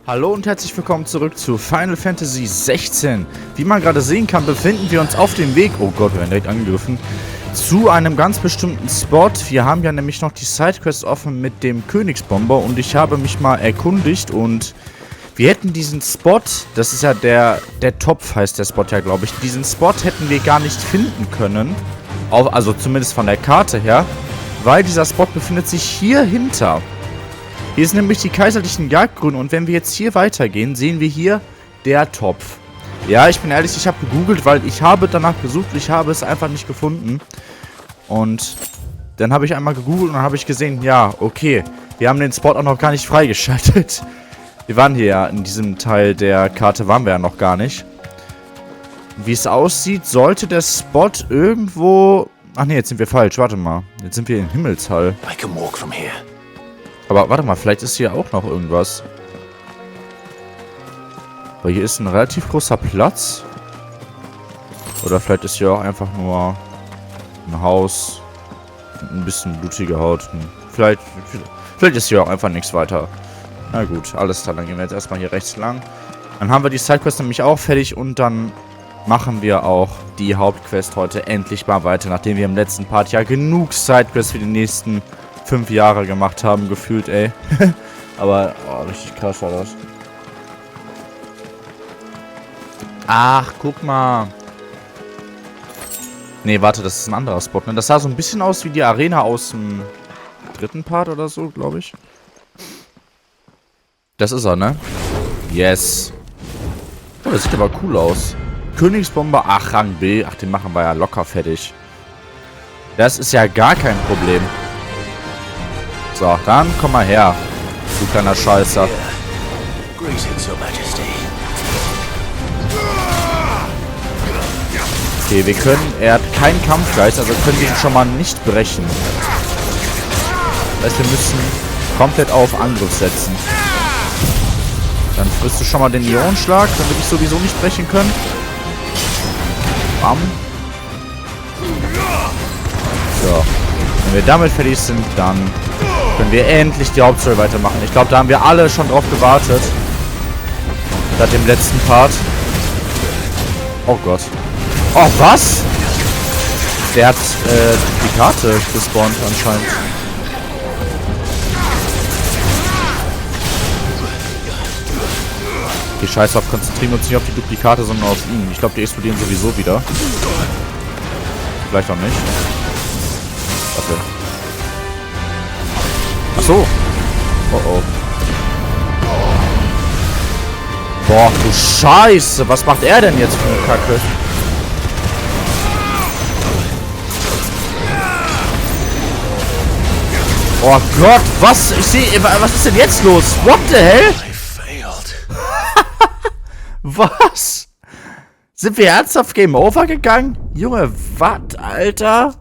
Hallo und herzlich willkommen zurück zu Final Fantasy XVI. Wie man gerade sehen kann, befinden wir uns auf dem Weg, oh Gott, wir werden direkt angegriffen, zu einem ganz bestimmten Spot. Wir haben ja nämlich noch die Sidequest offen mit dem Königsbomber und ich habe mich mal erkundigt und wir hätten diesen Spot, das ist ja der Topf heißt der Spot ja, glaube ich, diesen Spot hätten wir gar nicht finden können, also zumindest von der Karte her, weil dieser Spot befindet sich hier hinter. Hier sind nämlich die kaiserlichen Jagdgründe und wenn wir jetzt hier weitergehen, sehen wir hier der Topf. Ja, ich bin ehrlich, ich habe gegoogelt, weil ich habe danach gesucht, ich habe es einfach nicht gefunden. Und dann habe ich einmal gegoogelt und dann habe ich gesehen, ja, okay, wir haben den Spot auch noch gar nicht freigeschaltet. Wir waren hier ja, in diesem Teil der Karte waren wir ja noch gar nicht. Wie es aussieht, sollte der Spot irgendwo... Ach ne, jetzt sind wir falsch, warte mal. Jetzt sind wir im Himmelshall. I can walk from here. Aber warte mal, vielleicht ist hier auch noch irgendwas. Weil hier ist ein relativ großer Platz. Oder vielleicht ist hier auch einfach nur ein Haus. Ein bisschen blutige Haut. Vielleicht ist hier auch einfach nichts weiter. Na gut, alles klar. Dann gehen wir jetzt erstmal hier rechts lang. Dann haben wir die Sidequest nämlich auch fertig. Und dann machen wir auch die Hauptquest heute endlich mal weiter. Nachdem wir im letzten Part ja genug Sidequests für die nächsten 5 Jahre gemacht haben, gefühlt, ey. Aber, oh, richtig krass war das. Ach, guck mal. Nee, warte, das ist ein anderer Spot, ne? Das sah so ein bisschen aus wie die Arena aus dem 3. Part oder so, glaube ich. Das ist er, ne? Yes. Oh, das sieht aber cool aus. Königsbomber, ach, Rang B. Ach, den machen wir ja locker fertig. Das ist ja gar kein Problem. So, dann komm mal her, du kleiner Scheißer. Okay, wir können, er hat keinen Kampfgeist, also können wir ihn schon mal nicht brechen. Das heißt, wir müssen komplett auf Angriff setzen. Dann frisst du schon mal den Ionenschlag, damit ich sowieso nicht brechen können. Bam. So, wenn wir damit fertig sind, dann können wir endlich die Hauptstory weitermachen. Ich glaube, da haben wir alle schon drauf gewartet. Seit dem letzten Part. Oh Gott. Oh, was? Der hat die Karte gespawnt anscheinend. Okay, scheiß auf, konzentrieren wir uns nicht auf die Duplikate, sondern auf ihn. Ich glaube, die explodieren sowieso wieder. Vielleicht auch nicht. Warte. Ach so. Oh oh. Boah, du Scheiße. Was macht er denn jetzt für eine Kacke? Oh Gott, was? Ich sehe, was ist denn jetzt los? What the hell? Was? Sind wir ernsthaft Game Over gegangen? Junge, was, Alter?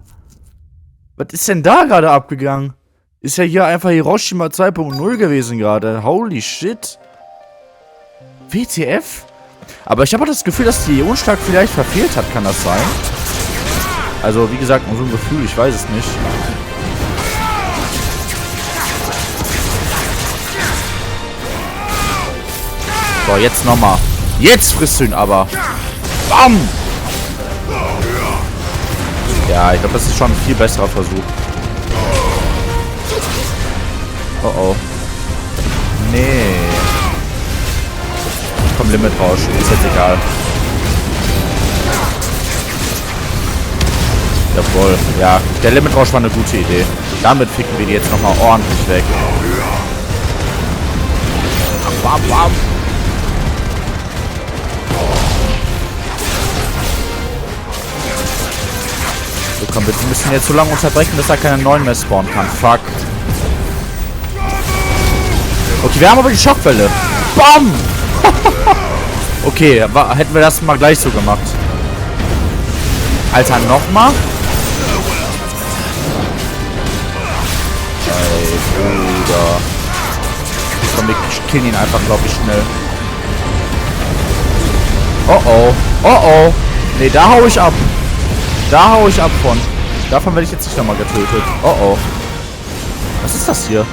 Was ist denn da gerade abgegangen? Ist ja hier einfach Hiroshima 2.0 gewesen gerade. Holy shit. WTF? Aber ich habe auch das Gefühl, dass die Ionenschlag vielleicht verfehlt hat. Kann das sein? Also, wie gesagt, nur so ein Gefühl. Ich weiß es nicht. So, jetzt nochmal. Jetzt frisst du ihn aber. Bam! Ja, ich glaube, das ist schon ein viel besserer Versuch. Oh oh. Nee. Komm, Limit Rausch. Ist jetzt egal. Jawohl. Ja, der Limit Rausch war eine gute Idee. Damit ficken wir die jetzt nochmal ordentlich weg. Bam, bam. So, komm, wir müssen jetzt so lange unterbrechen, dass er keine neuen mehr spawnen kann. Fuck. Okay, wir haben aber die Schockwelle. Bam! Okay, hätten wir das mal gleich so gemacht. Alter, nochmal? Ey, Bruder. Komm, wir killen ihn einfach, glaube ich, schnell. Oh oh. Oh oh. Nee, da hau ich ab. Da hau ich ab von. Davon werde ich jetzt nicht nochmal getötet. Oh oh. Was ist das hier?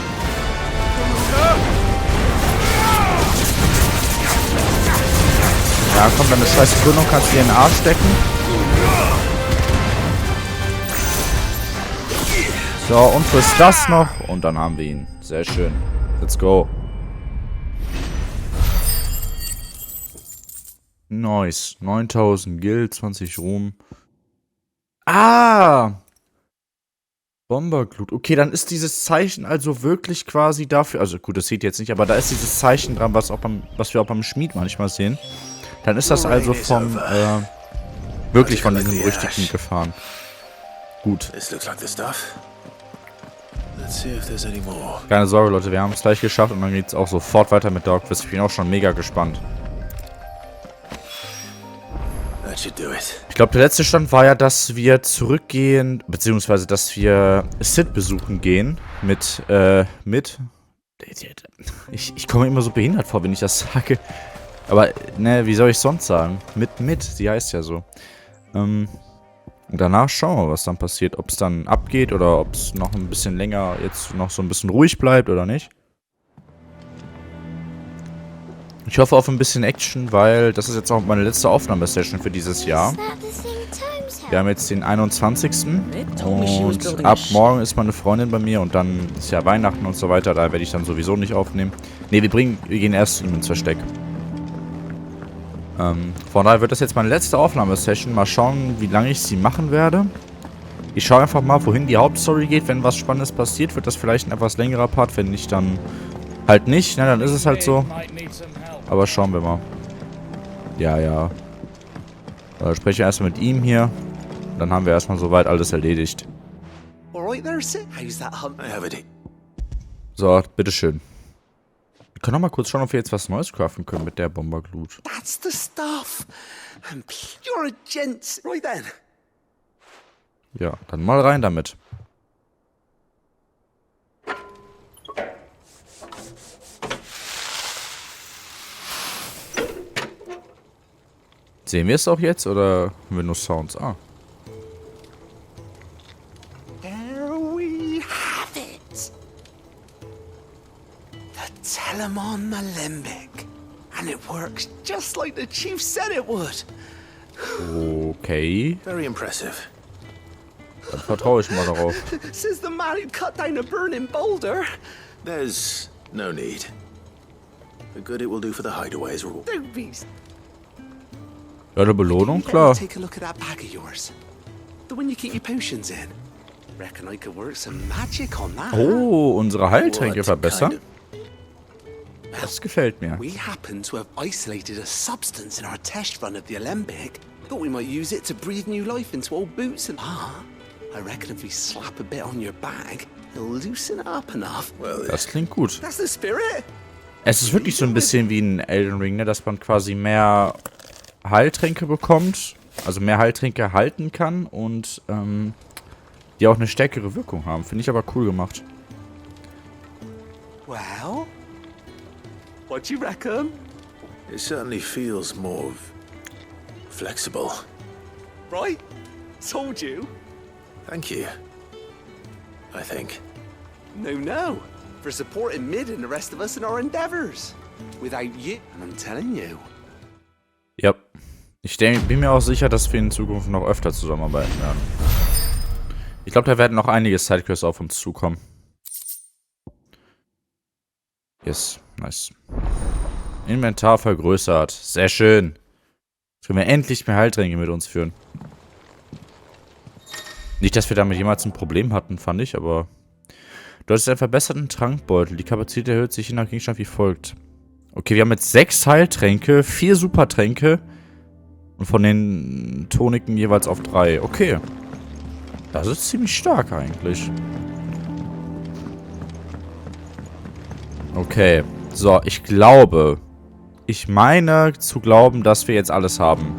Ja, komm, deine scheiß Gründung kannst du dir in den Arsch stecken. So, und frisst das noch. Und dann haben wir ihn. Sehr schön. Let's go. Nice. 9000 Gil, 20 Ruhm. Ah! Bomberglut. Okay, dann ist dieses Zeichen also wirklich quasi dafür. Also gut, das seht ihr jetzt nicht, aber da ist dieses Zeichen dran, was wir auch beim Schmied manchmal sehen. Dann ist das also vom, wirklich von diesen berüchtigten Gefahren. Gut. Keine Sorge, Leute, wir haben es gleich geschafft und dann geht es auch sofort weiter mit Dogfish. Ich bin auch schon mega gespannt. Ich glaube, der letzte Stand war ja, dass wir zurückgehen, beziehungsweise, dass wir Sid besuchen gehen mit. Ich komme mir immer so behindert vor, wenn ich das sage. Aber, ne, wie soll ich sonst sagen? Sie heißt ja so. Und danach schauen wir, was dann passiert. Ob es dann abgeht oder ob es noch ein bisschen länger jetzt noch so ein bisschen ruhig bleibt oder nicht. Ich hoffe auf ein bisschen Action, weil das ist jetzt auch meine letzte Aufnahmesession für dieses Jahr. Wir haben jetzt den 21. Und ab morgen ist meine Freundin bei mir und dann ist ja Weihnachten und so weiter. Da werde ich dann sowieso nicht aufnehmen. Ne, wir gehen erst ins Versteck. Von daher wird das jetzt meine letzte Aufnahmesession. Mal schauen, wie lange ich sie machen werde. Ich schaue einfach mal, wohin die Hauptstory geht. Wenn was Spannendes passiert, wird das vielleicht ein etwas längerer Part. Wenn nicht, dann halt nicht. Na, dann ist es halt so. Aber schauen wir mal. Ja. Spreche ich erstmal mit ihm hier. Dann haben wir erstmal soweit alles erledigt. So, bitteschön. Wir können noch mal kurz schauen, ob wir jetzt was Neues craften können mit der Bomberglut. That's the stuff. You're a gent. Right then. Ja, dann mal rein damit. Sehen wir es auch jetzt oder haben wir nur Sounds? Ah. There we have it. The Telemon Malembic. And it works just like the chief said it would. Okay. Very impressive. Dann vertraue ich mal darauf. Says the man who cut down a burning boulder. There's no need. The good it will do for the hideaways will... Don't be... Ja, eine Belohnung, klar. Take a look at that bag of yours. The one you keep your potions in. Reckon I could work some magic on that. Oh, unsere Heiltränke What verbessern. kind Das gefällt mir. We happen to have isolated a substance in our test run of the Alembic. Thought we might use it to breathe new life into old boots and... I reckon if we slap a bit on your bag, it'll loosen it up enough. Well, Das klingt gut. That's the spirit. Es ist wirklich so ein bisschen wie ein Elden Ring, ne? Dass man quasi mehr Heiltränke bekommt, also mehr Heiltränke halten kann und die auch eine stärkere Wirkung haben. Finde ich aber cool gemacht. Well, what do you reckon? it certainly feels more flexible. Right? Told you. Thank you. I think. No. For supporting Mid and the rest of us in our endeavors. Without you, and I'm telling you. Ja. Bin mir auch sicher, dass wir in Zukunft noch öfter zusammenarbeiten werden. Ich glaube, da werden noch einige Sidequests auf uns zukommen. Yes, nice. Inventar vergrößert. Sehr schön. Jetzt können wir endlich mehr Heiltränke mit uns führen. Nicht, dass wir damit jemals ein Problem hatten, fand ich, aber... Du hast einen verbesserten Trankbeutel. Die Kapazität erhöht sich je nach Gegenstand wie folgt. Okay, wir haben jetzt 6 Heiltränke, 4 Supertränke und von den Toniken jeweils auf 3. Okay. Das ist ziemlich stark eigentlich. Okay. So, ich meine zu glauben, dass wir jetzt alles haben.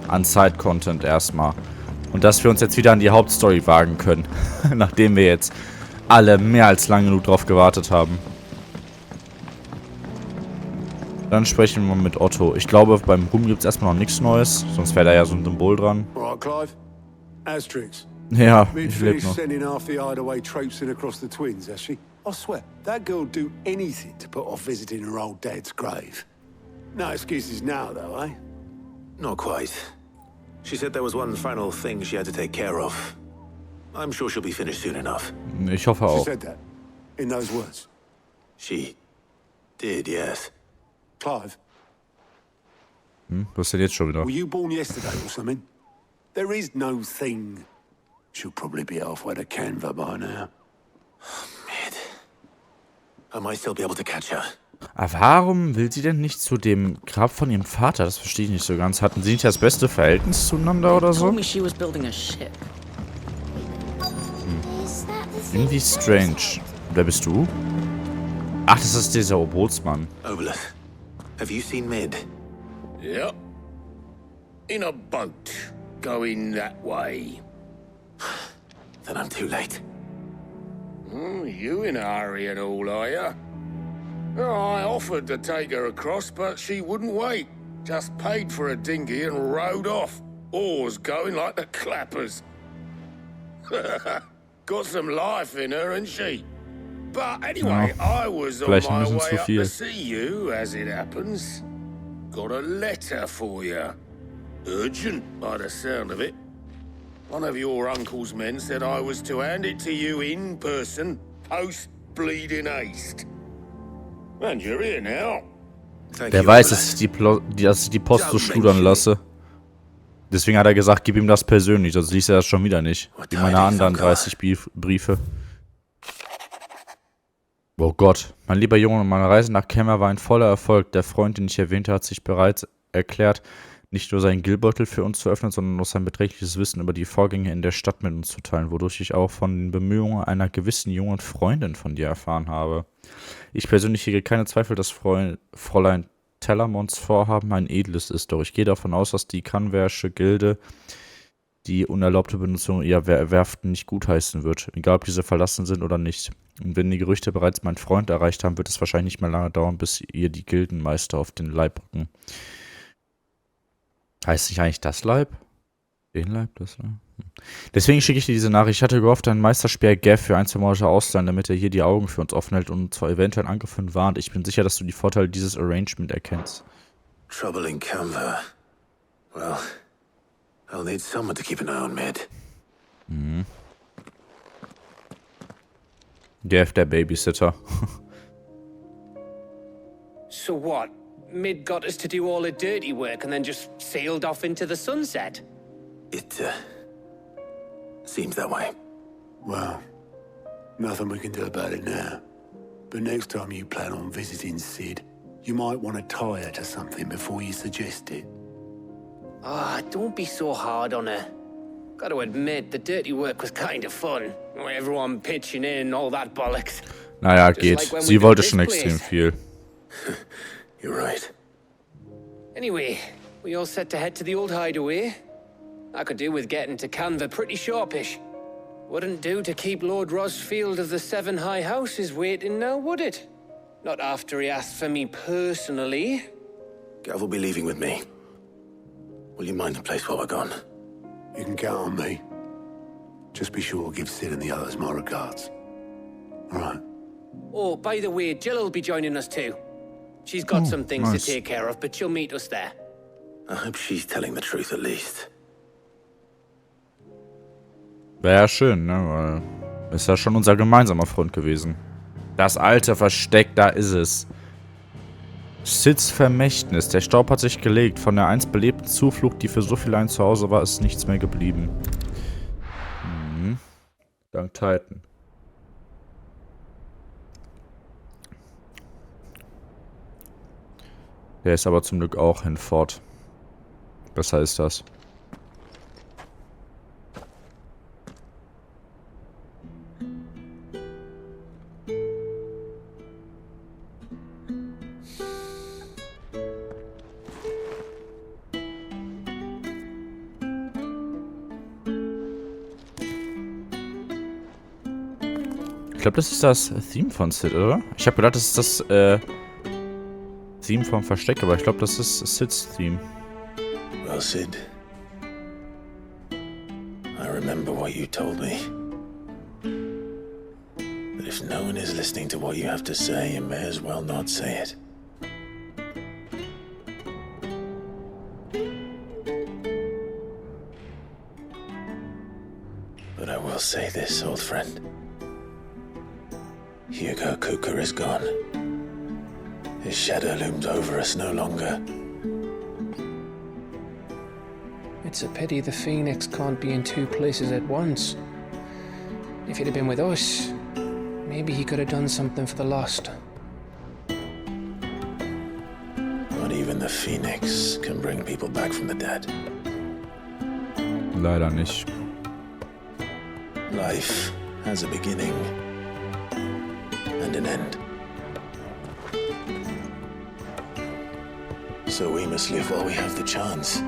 An Side-Content erstmal. Und dass wir uns jetzt wieder an die Hauptstory wagen können. Nachdem wir jetzt alle mehr als lang genug drauf gewartet haben. Dann sprechen wir mal mit Otto. Ich glaube, beim Ruhm gibt es erstmal noch nichts Neues. Sonst wäre da ja so ein Symbol dran. Right, Clive. Asterix. Ja, Mid ich lebe finished noch. sending half the hideaway troops in across the twins, has she? I swear, that girl'd do anything to put off visiting her old dad's grave. No excuses now, though, eh? Not quite. She said there was one final thing she had to take care of. I'm sure she'll be finished soon enough. Ich hoffe She auch. said that. In those words. She did, yes. Clive, Was ist denn jetzt schon wieder? were you born yesterday or something? There is no thing. She'll probably be halfway to Canva by now. Mid. I might still be able to catch her. Aber warum will sie denn nicht zu dem Grab von ihrem Vater? Das verstehe ich nicht so ganz. Hatten sie nicht das beste Verhältnis zueinander oder so? Told me she was building a ship. Irgendwie strange. Wer bist du? Ach, das ist dieser Bootsmann. Obolus, have you seen Mid? Yep. In a boat, going that way. Then I'm too late. You in a hurry and all, are you? I offered to take her across, but she wouldn't wait. Just paid for a dinghy and rowed off. Oars going like the clappers. Got some life in her, ain't she? But anyway, I was on vielleicht ein my bisschen way zu up viel. to see you, as it happens. Got a letter for you. Urgent, by the sound of it. One of your uncle's men said I was to hand it to you in person, post-bleeding haste. And you're here now. Thank Der you, weiß, Obolus. dass ich die Post so schludern lasse. Deswegen hat er gesagt, gib ihm das persönlich, sonst liest er das schon wieder nicht. Wie meine anderen 30 Briefe. Oh Gott, mein lieber Junge, meine Reise nach Kemmer war ein voller Erfolg. Der Freund, den ich erwähnte, hat sich bereits erklärt, nicht nur seinen Geldbeutel für uns zu öffnen, sondern auch sein beträchtliches Wissen über die Vorgänge in der Stadt mit uns zu teilen, wodurch ich auch von den Bemühungen einer gewissen jungen Freundin von dir erfahren habe. Ich persönlich hege keine Zweifel, dass Fräulein Tellermonts Vorhaben ein edles ist, doch ich gehe davon aus, dass die Kanversche Gilde die unerlaubte Benutzung ihrer Werften nicht gutheißen wird, egal ob diese verlassen sind oder nicht. Und wenn die Gerüchte bereits meinen Freund erreicht haben, wird es wahrscheinlich nicht mehr lange dauern, bis ihr die Gildenmeister auf den Leib rücken. Heißt nicht eigentlich das Leib? Den Leib? Das Leib? Deswegen schicke ich dir diese Nachricht. Ich hatte gehofft, einen Meisterspeer Gav für 1-2 Monate ausleihen, damit er hier die Augen für uns offen hält und zwar eventuell angriffen warnt. Ich bin sicher, dass du die Vorteile dieses Arrangement erkennst. Trouble in Canva. Well, I'll need someone to keep an eye on Mid. Gav, der Babysitter. So what? Mid got us to do all the dirty work and then just sailed off into the sunset? It, seems that way. Well, nothing we can do about it now. But next time you plan on visiting Sid, you might want to tie her to something before you suggest it. Ah, don't be so hard on her. Gotta admit, the dirty work was kind of fun. Everyone pitching in, all that bollocks. Naja, Just geht. like when Sie we wollte built schon this extrem place. viel. You're right. Anyway, we all set to head to the old hideaway. I could do with getting to Canva pretty sharpish. Wouldn't do to keep Lord Rosfield of the Seven High Houses waiting now, would it? Not after he asked for me personally. Gav will be leaving with me. Will you mind the place while we're gone? You can count on me. Just be sure to give Sid and the others my regards. All right. Oh, by the way, Jill will be joining us too. She's got some things nice. to take care of, but she'll meet us there. I hope she's telling the truth at least. Wäre ja schön, ne? Weil ist ja schon unser gemeinsamer Freund gewesen. Das alte Versteck, da ist es. Sids Vermächtnis. Der Staub hat sich gelegt. Von der einst belebten Zuflucht, die für so viele ein Zuhause war, ist nichts mehr geblieben. Dank Titan. Der ist aber zum Glück auch hinfort. Besser ist das. Ich glaube, das ist das Theme von Sid, oder? Ich habe gedacht, das ist das Theme vom Versteck, aber ich glaube, das ist Sids Theme. Well, Sid, I remember what you told me. But if no one is listening to what you have to say, you may as well not say it. will say this, old friend. Hugo Kuka is gone. His shadow looms over us no longer. It's a pity the Phoenix can't be in two places at once. If he'd have been with us, maybe he could have done something for the lost. Not even the Phoenix can bring people back from the dead. Leider nicht. Life has a beginning and an end. So we must live while we have the chance.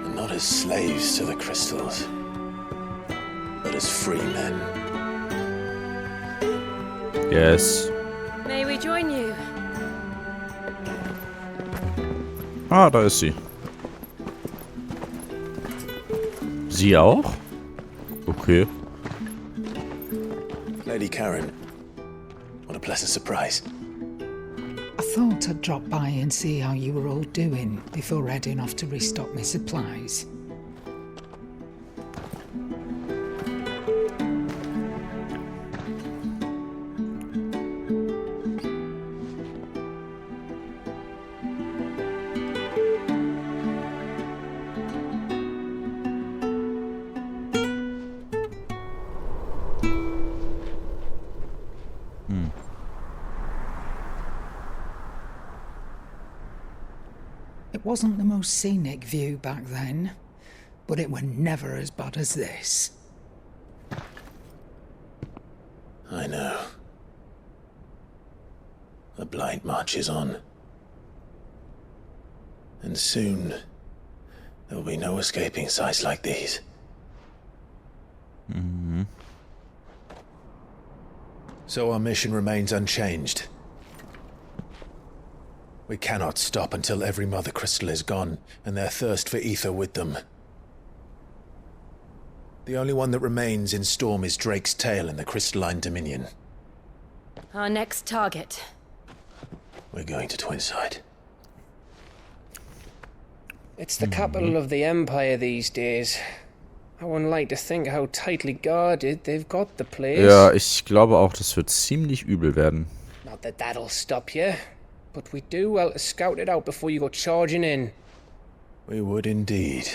And not as slaves to the crystals, but as free men. Yes. May we join you? Ah, da ist sie. Sie auch? Okay. Lady Karen, what a pleasant surprise. I thought I'd drop by and see how you were all doing before heading off to restock my supplies. It wasn't the most scenic view back then, but it were never as bad as this. I know. The blight marches on. And soon, there will be no escaping sights like these. So our mission remains unchanged. We cannot stop until every Mother Crystal is gone, and their thirst for ether with them. The only one that remains in Storm is Drake's tail in the Crystalline Dominion. Our next target. We're going to Twinside. It's the capital of the Empire these days. I wouldn't like to think how tightly guarded they've got the place. Ja, ich glaube auch, das wird ziemlich übel werden. Not that that'll stop you, but we do well to scout it out before you go charging in. We would indeed.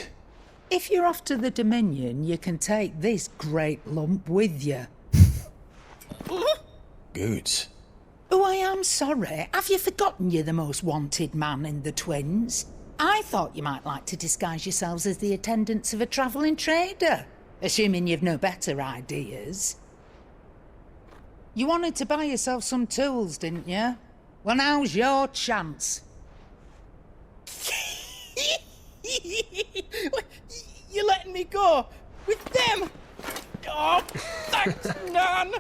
If you're off to the Dominion, you can take this great lump with you. Goods. Oh, I am sorry. Have you forgotten you're the most wanted man in the Twins? I thought you might like to disguise yourselves as the attendants of a travelling trader, assuming you've no better ideas. You wanted to buy yourself some tools, didn't you? Well, now's your chance. You're letting me go with them? Oh, thanks, Nan.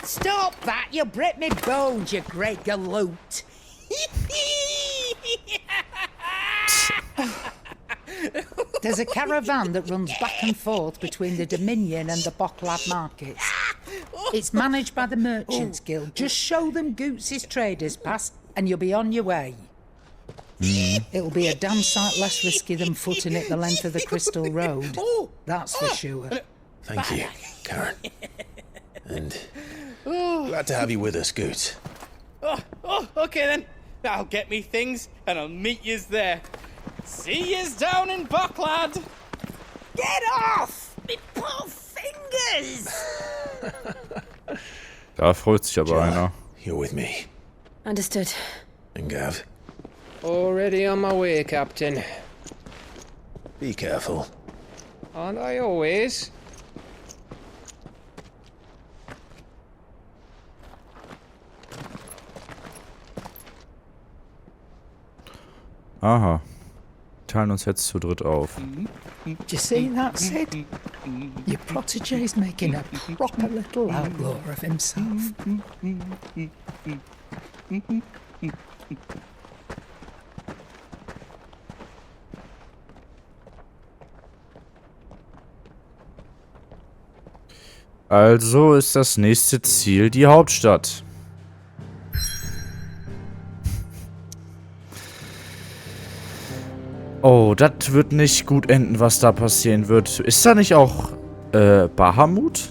Stop that! You'll break me bones, you great galoot. There's a caravan that runs back and forth between the Dominion and the Bocklad markets. It's managed by the Merchants Guild. Just show them Goots' traders pass and you'll be on your way. It'll be a damn sight less risky than footing it the length of the Crystal Road. That's for sure. Thank you, Karen. And glad to have you with us, Goots. Oh, okay then. I'll get me things and I'll meet yous there. See yous down in Bocklad. Get off! Me poor fingers! Da freut sich aber einer. You're with me. Understood. And Gav, Already on my way, Captain. be careful. Aren't I always? Aha. Teilen uns jetzt zu dritt auf. Do you see that, Sid? Your protege's making a proper little outlaw of himself. Also ist das nächste Ziel die Hauptstadt. Oh, das wird nicht gut enden, was da passieren wird. Ist da nicht auch, Bahamut?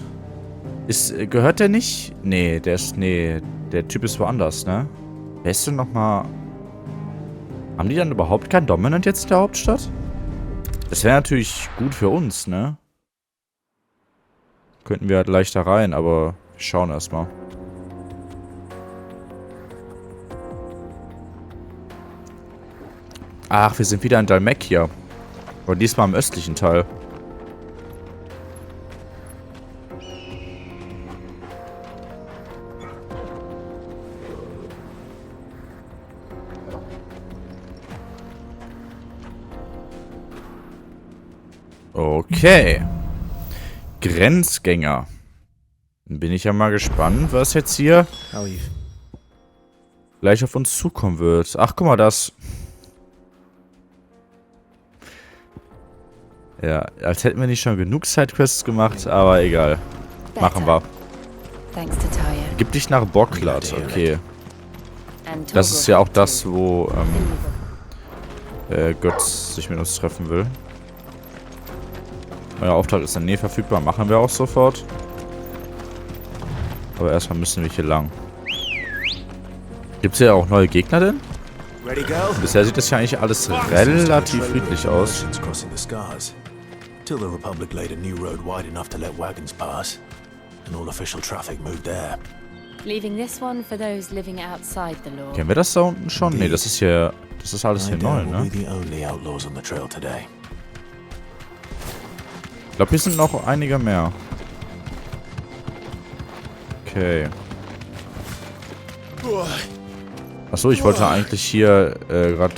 Gehört der nicht? Nee, der Typ ist woanders, ne? Wer ist denn nochmal... Haben die dann überhaupt kein Dominant jetzt in der Hauptstadt? Das wäre natürlich gut für uns, ne? Könnten wir halt leichter rein, aber wir schauen erstmal. Ach, wir sind wieder in Dalmekia. Aber diesmal im östlichen Teil. Okay. Grenzgänger. Dann bin ich ja mal gespannt, was jetzt hier gleich auf uns zukommen wird. Ach, guck mal, das... Ja, als hätten wir nicht schon genug Sidequests gemacht, aber egal. Machen wir. Gib dich nach Bocklat, okay. Das ist ja auch das, wo Götz sich mit uns treffen will. Euer Auftrag ist in der Nähe verfügbar, machen wir auch sofort. Aber erstmal müssen wir hier lang. Gibt es hier auch neue Gegner denn? Bisher sieht das ja eigentlich alles relativ friedlich aus. Till the Republic laid a new road wide enough to let wagons pass, and all official traffic moved there. Leaving this one for those living outside the law. Kennen wir das da unten schon? Nee, das ist hier... Das ist alles hier neu, ne? The only outlaws on the trail today. Ich glaube, hier sind noch einige mehr. Okay. Achso, ich wollte eigentlich hier gerade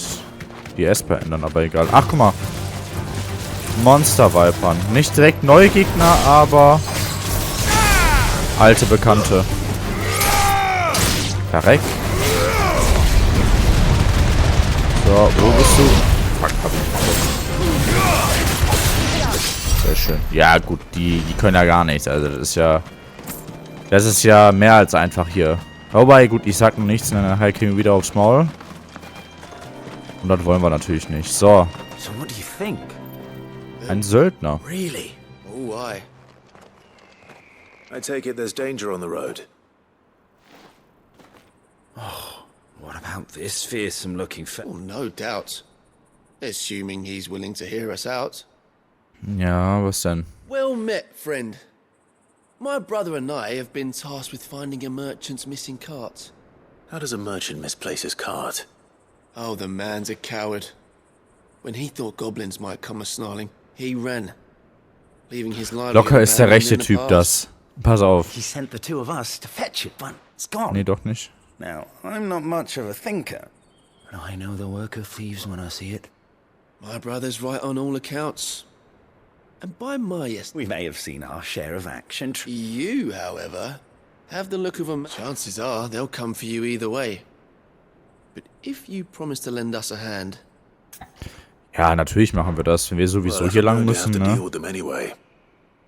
die Esper ändern, aber egal. Ach, guck mal. Monster-Vipern. Nicht direkt neue Gegner, aber alte Bekannte. Verreck. So, wo bist du? Fuck, hab ich. Sehr schön. Ja, gut, die können ja gar nichts. Also, das ist ja... Das ist ja mehr als einfach hier. Wobei, gut, ich sag noch nichts, dann kriegen wir wieder aufs Maul. Und das wollen wir natürlich nicht. So. So what do you think? Ein Söldner. Really? Oh, why? I take it there's danger on the road. What about this fearsome-looking Oh, no doubt. Assuming he's willing to hear us out. Ja, was denn? Well met, friend. My brother and I have been tasked with finding a merchant's missing cart. How does a merchant misplace his cart? Oh, the man's a coward. When he thought goblins might come a-snarling, he ran, leaving his livelihood Locker ist der abandoned rechte in the Typ past. das. Pass auf. He sent the two of us to fetch it, but it's gone. Nee, doch nicht. Now, I'm not much of a thinker, but I know the work of thieves when I see it. My brother's right on all accounts. And by my estimate, We may have seen our share of action. you, however, have the look of a... Chances are they'll come for you either way. But if you promise to lend us a hand... Ja, natürlich machen wir das, wenn wir sowieso hier lang müssen, ne? With them anyway.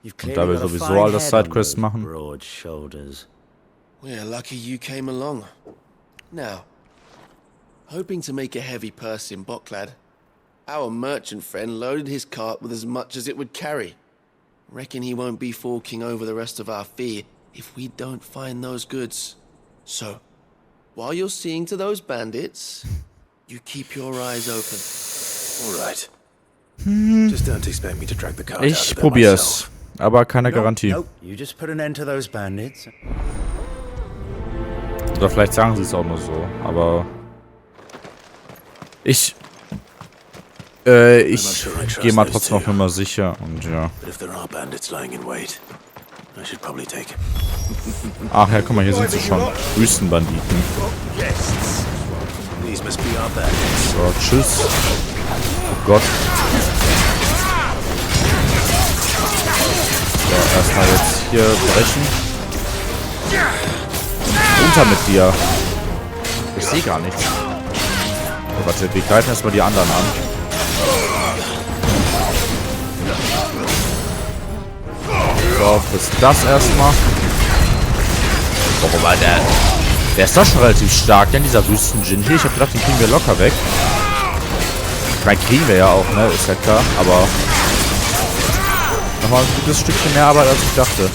Und da wir sowieso alles Sidequests machen. We're lucky you came along. Now, hoping to make a heavy purse in Boklad, our merchant friend loaded his cart with as much as it would carry. Reckon he won't be forking over the rest of our fee if we don't find those goods. So, while you're seeing to those bandits, you keep your eyes open. All right. Just don't expect me to drag the cart out Ich of there probier's. Aber keine Garantie. Nope, you just put an end to those bandits. Oder vielleicht sagen sie es auch nur so, aber... Ich gehe mal trotzdem auf Nummer sicher und ja. But if there are bandits lying in wait, I should probably take him. Ach ja, guck mal, hier sind sie schon. Wüstenbanditen. These must be our bandits. So, tschüss. Oh Gott. So, erstmal jetzt hier brechen. Runter mit dir. Ich sehe gar nichts. Oh, warte, wir greifen erstmal die anderen an. So, bis das erstmal. Warum war der ist doch schon relativ stark, denn dieser Wüsten-Djinn hier. Ich hab gedacht, den kriegen wir locker weg. Ich meine, kriegen wir ja auch, ne? Ist ja klar. Aber nochmal ein gutes Stückchen mehr Arbeit, als ich dachte.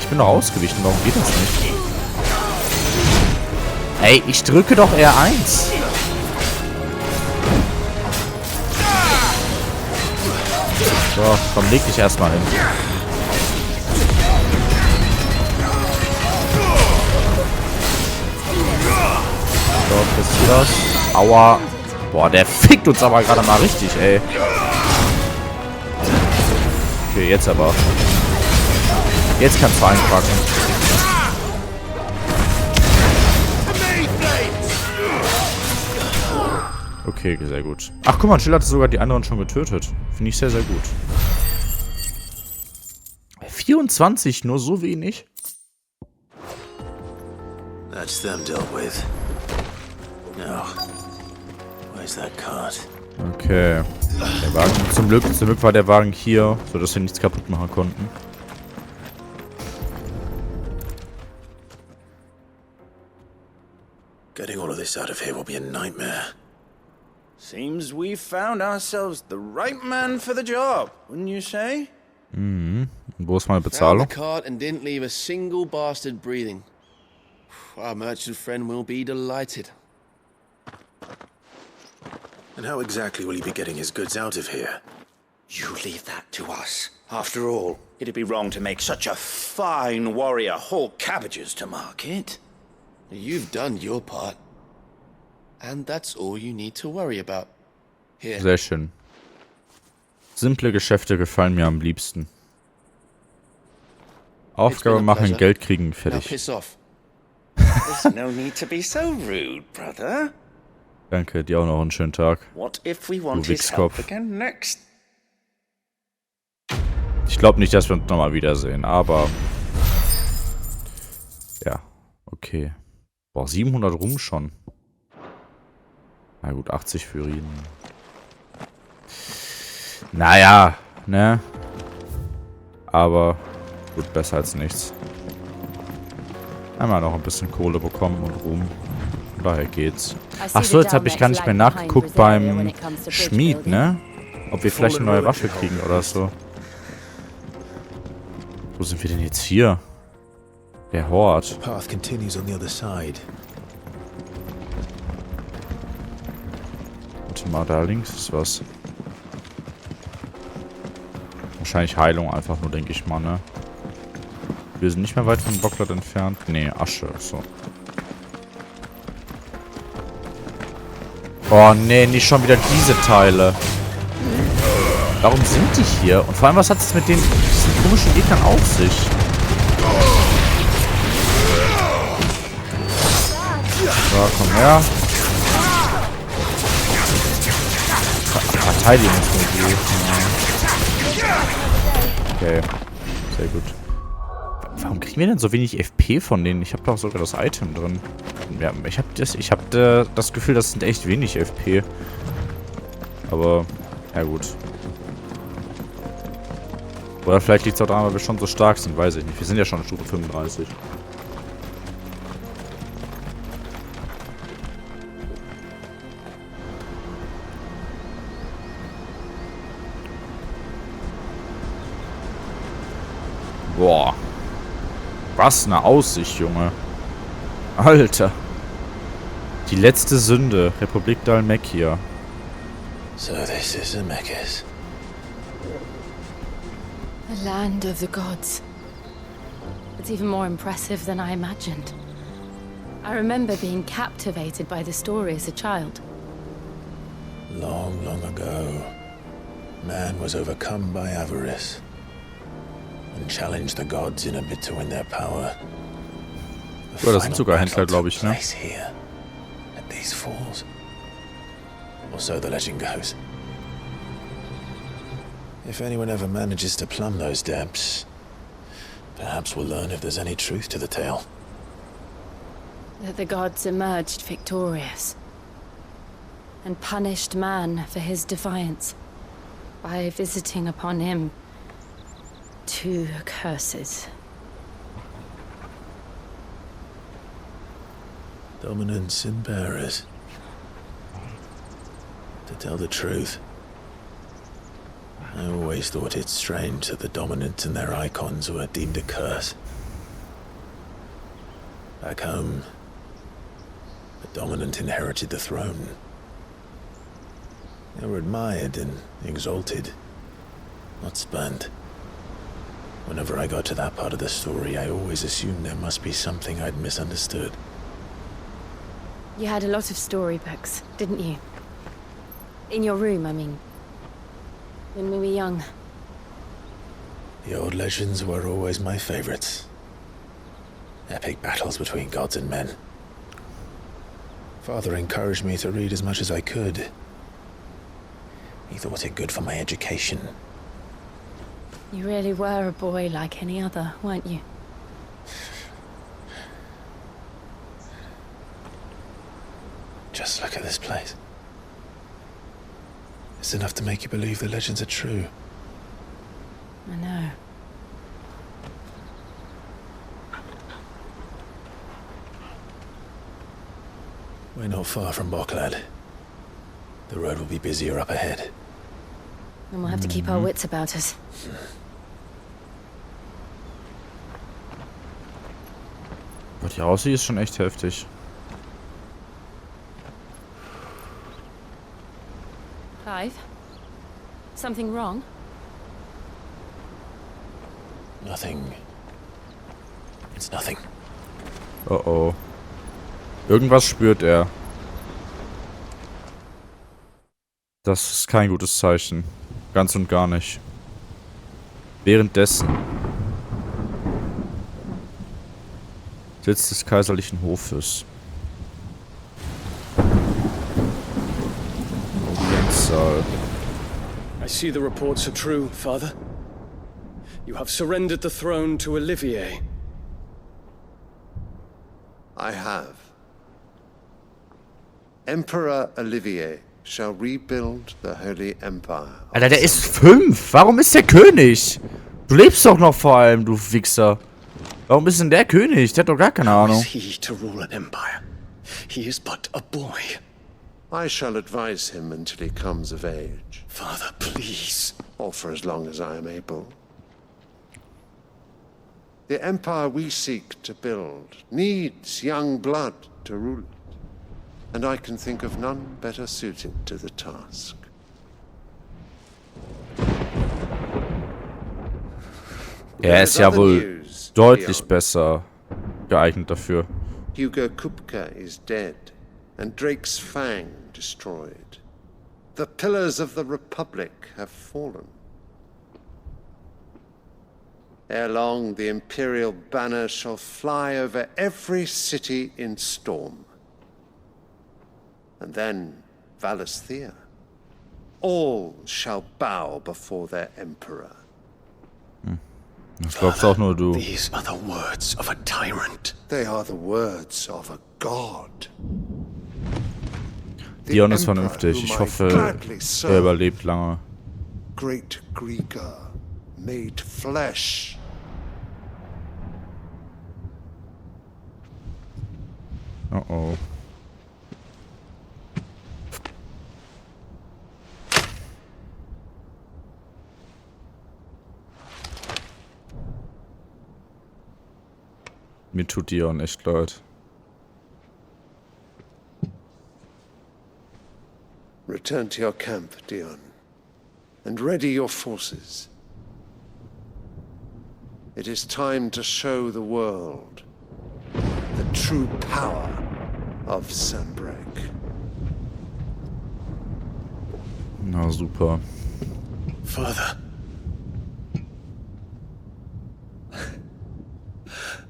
Ich bin doch ausgewichen. Warum geht das nicht? Ey, ich drücke doch R1. So, komm, leg dich erstmal hin. So, bist du das? Aua. Boah, der fickt uns aber gerade mal richtig, ey. Okay, jetzt aber. Jetzt kannst du einpacken. Okay, sehr gut. Ach, guck mal, Jill hat sogar die anderen schon getötet. Finde ich sehr, sehr gut. 24, nur so wenig? That's them dealt with. Now, where's that cart? Okay. Der Wagen, zum Glück war der Wagen hier, sodass wir nichts kaputt machen konnten. Getting all of this out of here will be a nightmare. Seems we found ourselves the right man for the job, wouldn't you say? Mhm. Wo ist meine Found Bezahlung? the cart and didn't leave a single bastard breathing. Our merchant friend will be delighted. And how exactly will he be getting his goods out of here? You leave that to us. After all, it'd be wrong to make such a fine warrior haul cabbages to market. You've done your part. And that's all you need to worry about. Here. Sehr schön. Simple Geschäfte gefallen mir am liebsten. Aufgabe machen, Geld kriegen, Now fertig. piss off. There's no need to be so rude, brother. Danke, dir auch noch einen schönen Tag. What if we want Du his help Wichskopf. again next? Ich glaube nicht, dass wir uns nochmal wiedersehen, aber... Ja, okay. Boah, 700 Rum schon. Na gut, 80 für ihn. Naja, ne? Aber gut, besser als nichts. Einmal noch ein bisschen Kohle bekommen und Ruhm. Von daher geht's. Achso, jetzt habe ich gar nicht mehr nachgeguckt beim Schmied, ne? Ob wir vielleicht eine neue Waffe kriegen oder so. Wo sind wir denn jetzt hier? Der Hort. Path continues on the other side. Warte mal, da links ist was. Wahrscheinlich Heilung einfach nur, denke ich mal, ne? Wir sind nicht mehr weit von Bocklad entfernt. Nee, Asche, so. Oh, nee, nicht schon wieder diese Teile. Warum sind die hier? Und vor allem, was hat es mit diesen komischen Gegnern auf sich? So, komm her. Verteidigungsmodul. Okay, sehr gut. Warum kriegen wir denn so wenig FP von denen? Ich habe doch sogar das Item drin. Ja, ich habe das Gefühl, das sind echt wenig FP. Aber, ja gut. Oder vielleicht liegt es auch daran, weil wir schon so stark sind, weiß ich nicht. Wir sind ja schon Stufe 35. Boah. Was eine Aussicht, Junge. Alter. Die letzte Sünde. Republik Dalmekia. So this is Zemeckis. The land of the gods. It's even more impressive than I imagined. I remember being captivated by the story as a child. Long, long ago, man was overcome by avarice and challenged the gods in a bid to win their power. Ja, das sind sogar Händler, glaube ich, ne? Here, at these falls. Or so the legend goes. If anyone ever manages to plumb those depths, perhaps we'll learn if there's any truth to the tale. That the gods emerged victorious and punished man for his defiance by visiting upon him 2 curses. Dominance in bearers. To tell the truth, I always thought it strange that the dominant and their icons were deemed a curse. Back home, the dominant inherited the throne. They were admired and exalted, not spurned. Whenever I got to that part of the story, I always assumed there must be something I'd misunderstood. You had a lot of storybooks, didn't you? In your room, I mean. When we were young. The old legends were always my favorites. Epic battles between gods and men. Father encouraged me to read as much as I could. He thought it good for my education. You really were a boy like any other, weren't you? Just look at this place. It's enough to make you believe the legends are true. I know. We're not far from Boklad. The road will be busier up ahead. And we'll have to keep our wits about us. Was hier aussieht, ist schon echt heftig. Clive? Something wrong? Nothing. It's nothing. Oh oh. Irgendwas spürt er. Das ist kein gutes Zeichen. Ganz und gar nicht. Währenddessen. Sitz des kaiserlichen Hofes. Audienzsaal. I see the reports are true, Father. You have surrendered the throne to Olivier. I have. Emperor Olivier shall rebuild the Holy Empire. Alter, der ist 5. Warum ist der König? Du lebst doch noch vor allem, du Wichser. Warum ist denn der König? Der hat doch gar keine Ahnung. He to rule an empire. He is but a boy. I shall advise him until he comes of age. Father, please. Or for as long as I am able. The empire we seek to build needs young blood to rule it. And I can think of none better suited to the task. Er ist ja wohl deutlich besser geeignet dafür. Hugo Kupka is dead, and Drake's Fang destroyed. The pillars of the Republic have fallen. Ere long, the Imperial banner shall fly over every city in Storm. And then Valisthea. All shall bow before their Emperor. Das glaubst auch nur du. These are the words of a tyrant. They are the words of a god. Dion ist vernünftig. Ich hoffe, er überlebt lange. Great Grieger, made flesh. Oh oh. Mir tut Dion echt leid. Return to your camp, Dion, and ready your forces. It is time to show the world the true power of Sanbreque. Na super. Father.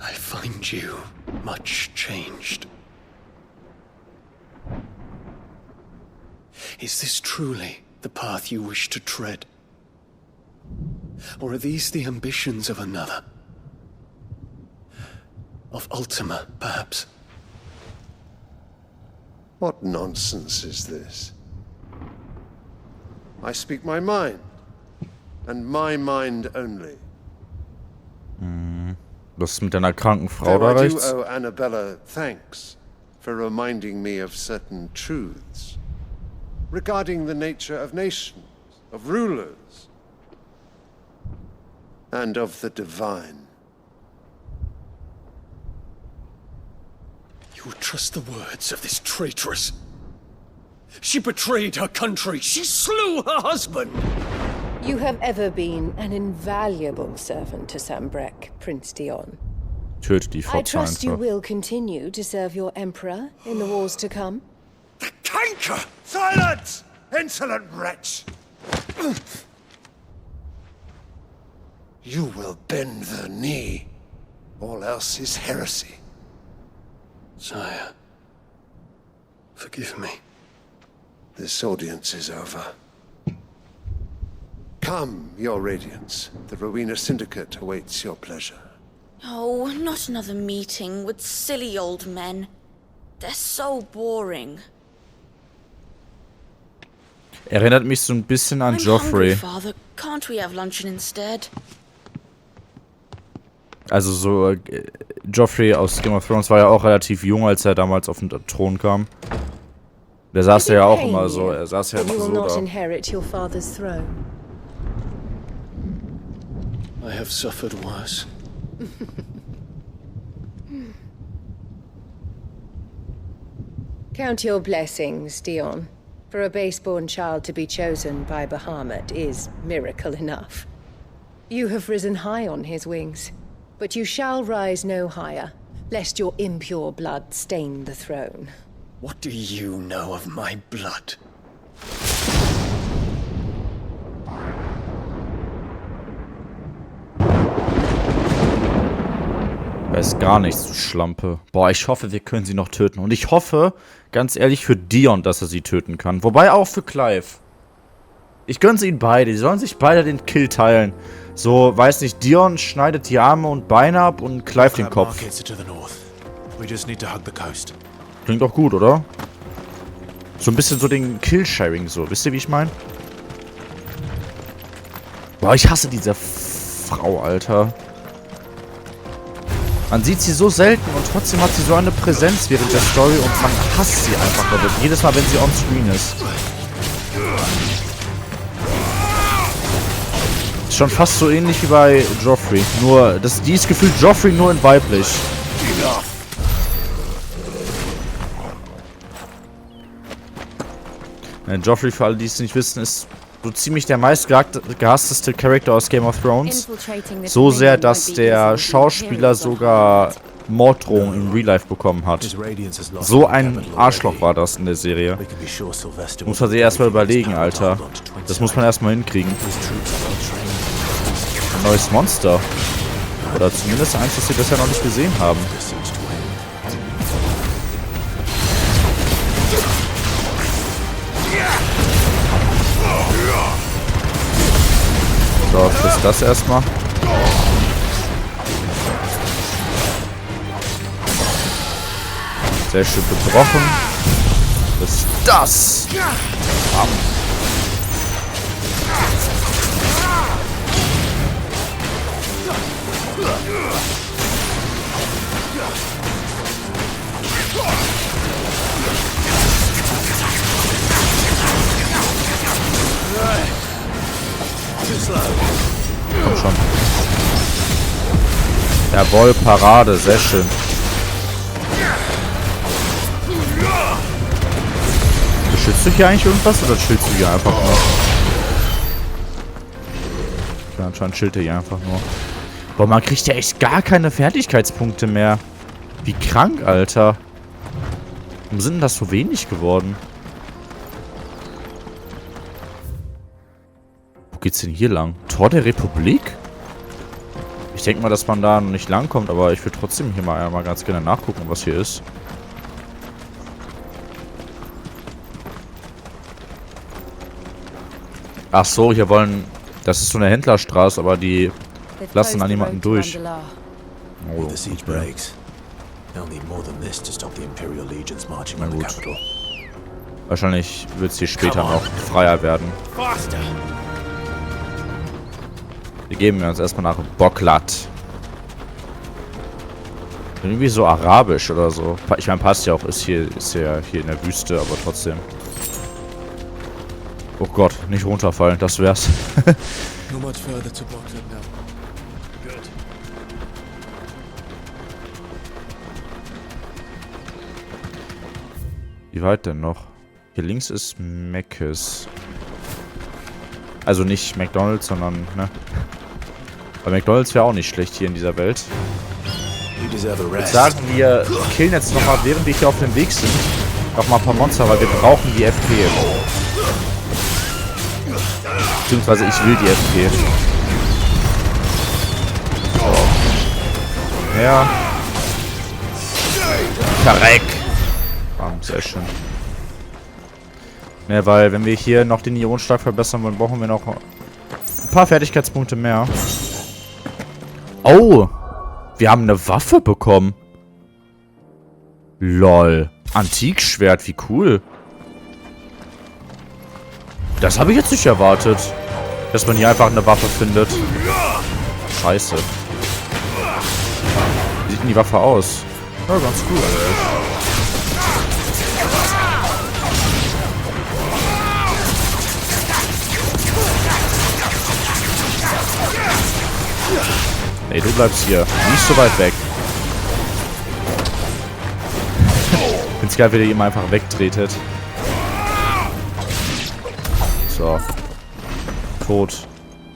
I find you much changed. Is this truly the path you wish to tread? Or are these the ambitions of another? Of Ultima, perhaps? What nonsense is this? I speak my mind, and my mind only. Was ist mit deiner kranken Frau da Though I rechts? do owe Annabella thanks for reminding me of certain truths regarding the nature of nations, of rulers, and of the divine. You trust the words of this traitress? She betrayed her country. She slew her husband. You have ever been an invaluable servant to Sambrek, Prince Dion. Tötet die I Fotze trust you einfach. will continue to serve your emperor in the wars to come. The canker! Silence! Insolent wretch! You will bend the knee. All else is heresy. Sire, forgive me. This audience is over. Come, your radiance. The Rowena Syndicate awaits your pleasure. Oh, not another meeting with silly old men. They're so boring. Erinnert mich so ein bisschen an I'm Joffrey. hungry, Father. Can't we have luncheon instead? Also so, Joffrey aus Game of Thrones war ja auch relativ jung, als er damals auf den Thron kam. Der saß ja auch immer so, er saß ja immer You will so not da. inherit your father's throne. I have suffered worse. Count your blessings, Dion. For a base-born child to be chosen by Bahamut is miracle enough. You have risen high on his wings, but you shall rise no higher, lest your impure blood stain the throne. What do you know of my blood? Weiß gar nichts, du Schlampe. Boah, ich hoffe, wir können sie noch töten. Und ich hoffe, ganz ehrlich, für Dion, dass er sie töten kann. Wobei auch für Clive. Ich gönn's ihnen beide. Die sollen sich beide den Kill teilen. So, weiß nicht, Dion schneidet die Arme und Beine ab und Clive den Kopf. Klingt doch gut, oder? So ein bisschen so den Kill-Sharing so. Wisst ihr, wie ich meine? Boah, ich hasse diese Frau, Alter. Man sieht sie so selten und trotzdem hat sie so eine Präsenz während der Story und man hasst sie einfach damit. Jedes Mal, wenn sie on screen ist. Ist schon fast so ähnlich wie bei Joffrey. Nur, die ist gefühlt Joffrey nur in weiblich. Joffrey, für alle, die es nicht wissen, ist so ziemlich der meistgehassteste Charakter aus Game of Thrones. So sehr, dass der Schauspieler sogar Morddrohungen im Real Life bekommen hat. So ein Arschloch war das in der Serie. Muss man sich erstmal überlegen, Alter. Das muss man erstmal hinkriegen. Ein neues Monster. Oder zumindest eins, das wir bisher noch nicht gesehen haben. So, frisst das erstmal. Sehr schön gebrochen. Was ist das? Bam. Komm schon. Jawohl, Parade, sehr schön. Beschützt du hier eigentlich irgendwas oder chillst du hier einfach nur? Okay, anscheinend chillt er hier einfach nur. Boah, man kriegt ja echt gar keine Fertigkeitspunkte mehr. Wie krank, Alter. Warum sind denn das so wenig geworden? Wo geht's denn hier lang? Tor der Republik? Ich denke mal, dass man da noch nicht lang kommt, aber ich würde trotzdem hier mal ganz gerne nachgucken, was hier ist. Ach so, hier wollen... Das ist so eine Händlerstraße, aber die lassen an niemanden durch. Oh, na gut. Wahrscheinlich wird es hier später noch freier werden. Wir geben uns erstmal nach Bocklat. Irgendwie so arabisch oder so. Ich meine, passt ja auch, ist ja hier in der Wüste, aber trotzdem. Oh Gott, nicht runterfallen, das wär's. Not much further to Bocklet now. Good. Wie weit denn noch? Hier links ist Mc's. Also nicht McDonald's, sondern, ne? Weil McDonald's wäre auch nicht schlecht hier in dieser Welt. Ich würde sagen, wir killen jetzt nochmal, während wir hier auf dem Weg sind, nochmal ein paar Monster, weil wir brauchen die FP. Beziehungsweise ich will die FP. So. Ja. Verreck. Sehr schön. Ne, weil wenn wir hier noch den Ionenschlag verbessern wollen, brauchen wir noch ein paar Fertigkeitspunkte mehr. Oh! Wir haben eine Waffe bekommen. Lol. Antikschwert, wie cool. Das habe ich jetzt nicht erwartet. Dass man hier einfach eine Waffe findet. Scheiße. Wie sieht denn die Waffe aus? Ja, ganz cool eigentlich. Ey, du bleibst hier. Nicht so weit weg. Find's geil, wie ihr ihm einfach wegtretet. So. Tot.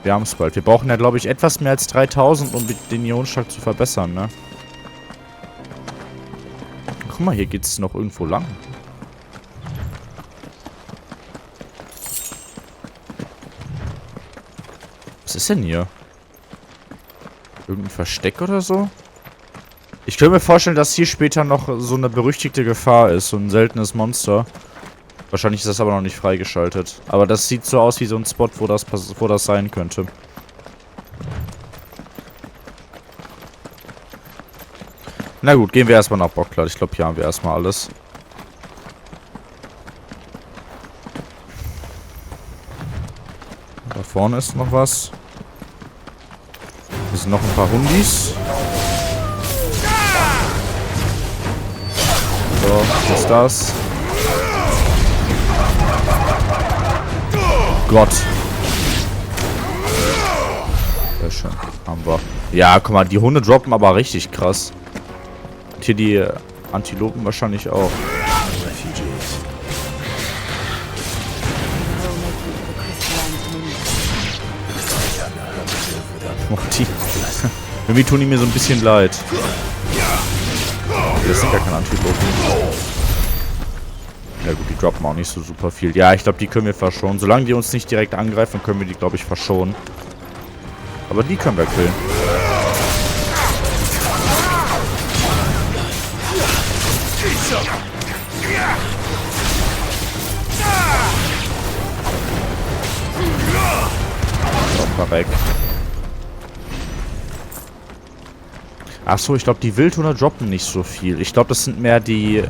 Wir haben es bald. Wir brauchen ja, glaube ich, etwas mehr als 3000, um den Ionenschlag zu verbessern, ne? Guck mal, hier geht's noch irgendwo lang. Was ist denn hier? Irgendein Versteck oder so? Ich könnte mir vorstellen, dass hier später noch so eine berüchtigte Gefahr ist. So ein seltenes Monster. Wahrscheinlich ist das aber noch nicht freigeschaltet. Aber das sieht so aus wie so ein Spot, wo das sein könnte. Na gut, gehen wir erstmal nach Bocklet. Ich glaube, hier haben wir erstmal alles. Da vorne ist noch was. Hier sind noch ein paar Hundis. So, was ist das? Gott. Sehr schön. Haben wir. Ja, guck mal, die Hunde droppen aber richtig krass. Und hier die Antilopen wahrscheinlich auch. Oh, die. Irgendwie tun die mir so ein bisschen leid. Das sind gar keine Antilopen. Ja gut, die droppen auch nicht so super viel. Ja, ich glaube, die können wir verschonen. Solange die uns nicht direkt angreifen, können wir die, glaube ich, verschonen. Aber die können wir killen. So, weg. Achso, ich glaube, die Wildhunde droppen nicht so viel. Ich glaube, das sind mehr die...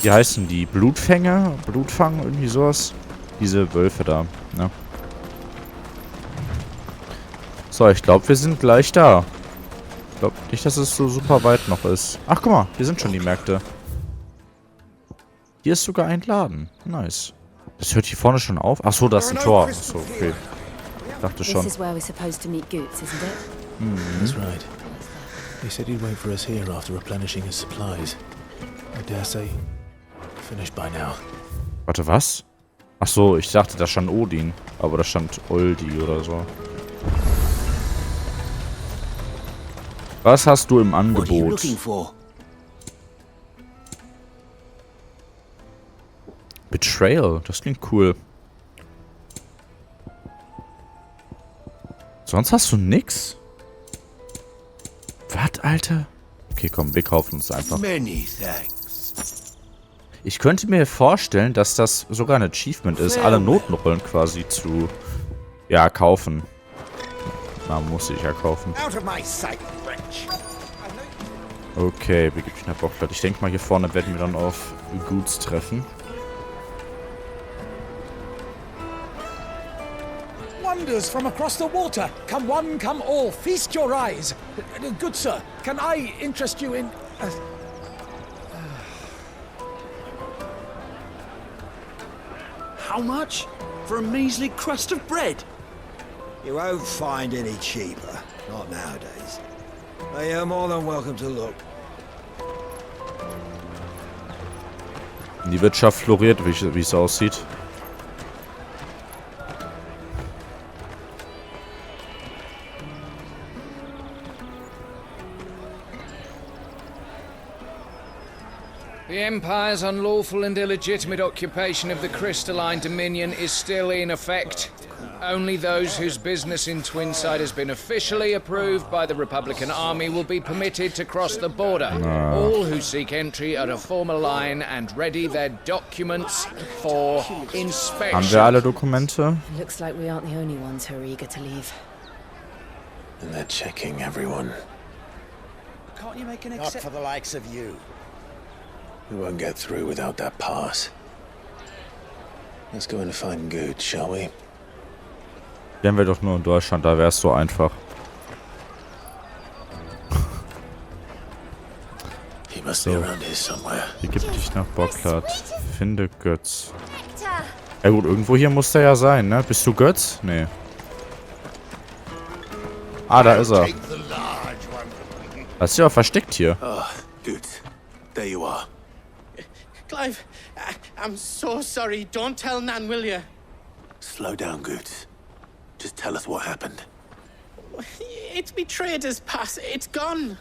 Wie heißen die? Blutfänger? Blutfang? Irgendwie sowas? Diese Wölfe da, ne? So, ich glaube, wir sind gleich da. Ich glaube nicht, dass es so super weit noch ist. Ach, guck mal, hier sind schon die Märkte. Hier ist sogar ein Laden. Nice. Das hört hier vorne schon auf? Achso, da ist ein Tor. Achso, okay. Dachte schon. This is where we're supposed to meet Goots, isn't it? That's right. He said he'd wait for us here after replenishing his supplies. I dare say, finished by now. Warte, was? Achso, ich dachte, da stand Odin. Aber da stand Oldi oder so. Was hast du im Angebot? Betrayal, das klingt cool. Sonst hast du nix? Was, Alter? Okay, komm, wir kaufen uns einfach. Ich könnte mir vorstellen, dass das sogar ein Achievement ist, alle Notenrollen quasi zu, ja, kaufen. Na, muss ich ja kaufen. Okay, begib mich nach Bocklet. Ich denke mal, hier vorne werden wir dann auf Goots treffen. traders from across the water. Come one, come all, feast your eyes. Good sir, can I interest you in... How much? For a measly crust of bread? You won't find any cheaper. Not nowadays. But you're more than welcome to look. Die Wirtschaft floriert, wie es aussieht. The Empire's unlawful and illegitimate occupation of the crystalline dominion is still in effect. Only those whose business in Twinside has been officially approved by the Republican Army will be permitted to cross the border. All who seek entry are to form a line and ready their documents for inspection. Haben wir alle Dokumente? Looks like we aren't the only ones who are eager to leave. And they're checking everyone. Can't you make an Not for the likes of you. We won't get through without that pass. Let's go and find Good, shall we? Wären wir doch nur in Deutschland, da wäre es so einfach. So. Begib dich nach Bocklad. Finde Götz. Ja gut, irgendwo hier muss der ja sein, ne? Bist du Götz? Nee. Ah, da ist er. Was ist ja versteckt hier? Oh, good. There you are. Clive, I'm so sorry. Don't tell Nan, will you? Slow down, Good. Just tell us what happened. It's me trader's pass. It's gone.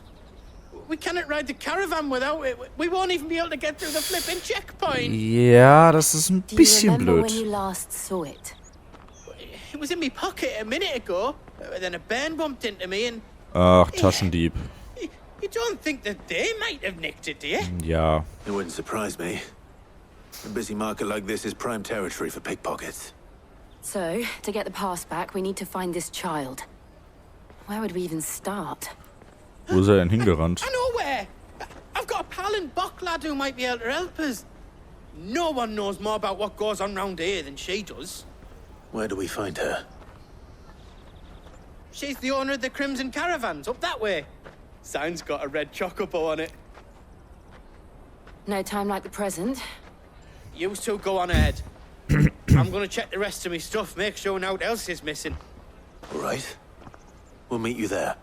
We cannot ride the caravan without it. We won't even be able to get through the flipping checkpoint. Ja, das ist ein bisschen blöd. When you last saw it? It was in my pocket a minute ago. Then a bairn bumped into me and... Ach, Taschendieb. You don't think that they might have nicked it, do you? Ja. It wouldn't surprise me. A busy market like this is prime territory for pickpockets. So, to get the pass back, we need to find this child. Where would we even start? Wo ist er denn hingerannt? I know where! I've got a pal in Bocklad who might be able to help us. No one knows more about what goes on round here than she does. Where do we find her? She's the owner of the Crimson Caravans, up that way. Sign's got a red chocobo on it. No time like the present. You two go on ahead. I'm gonna check the rest of my stuff, make sure nothing else is missing. All right. We'll meet you there.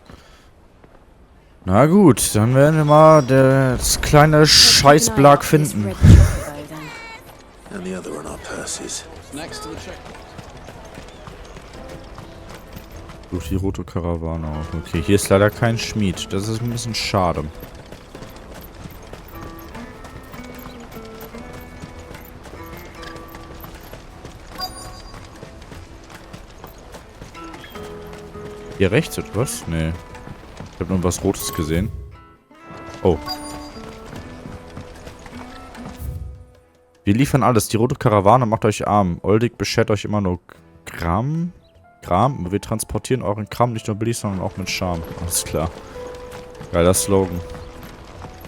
Na gut, dann werden wir mal das kleine Scheißblag finden. And the other on our purses. Next to the check. Durch die rote Karawane auch. Okay, hier ist leider kein Schmied. Das ist ein bisschen schade. Hier rechts etwas? Nee. Ich habe nur was Rotes gesehen. Oh. Wir liefern alles. Die rote Karawane macht euch arm. Oldig beschert euch immer nur Kram. Wir transportieren euren Kram nicht nur billig, sondern auch mit Charme. Alles klar. Geiler Slogan.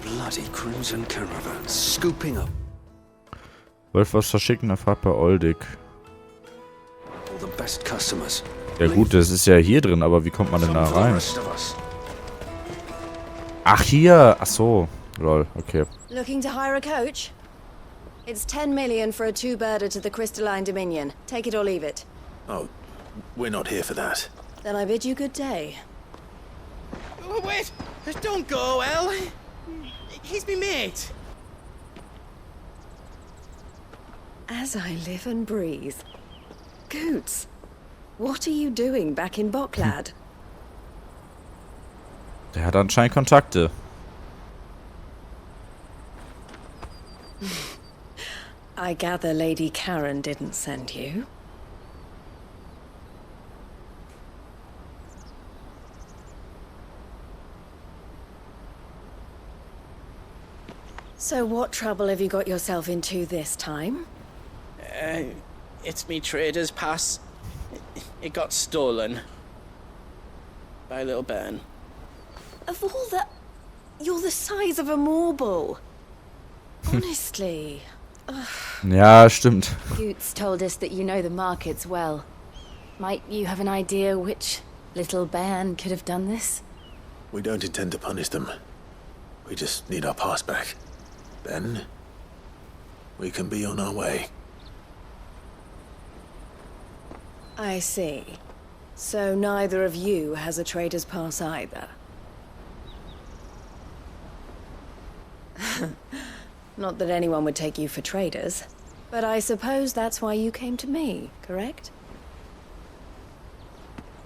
Bloody Crimson Caravans scooping up. Wollt was verschicken, erfahrt bei Oldig. All the best customers. Ja gut, das ist ja hier drin, aber wie kommt man denn da rein? Ach hier! Ach so. Lol, okay. Looking to hire a coach? It's 10 million for a two-birder to the Crystalline Dominion. Take it or leave it. Oh, we're not here for that. Then I bid you good day. Oh, wait! Don't go, El. He's me mate. As I live and breathe. Goots, what are you doing back in Bocklad? Der hat anscheinend Kontakte. I gather Lady Karen didn't send you. So what trouble have you got yourself into this time? It's me trader's pass. It got stolen. By a little bairn. Of all the... You're the size of a marble. Honestly. Ja, stimmt. Goots told us that you know the markets well. Might you have an idea which little bairn could have done this? We don't intend to punish them. We just need our pass back. Then, we can be on our way. I see. So neither of you has a trader's pass either. Not that anyone would take you for traders, but I suppose that's why you came to me, correct?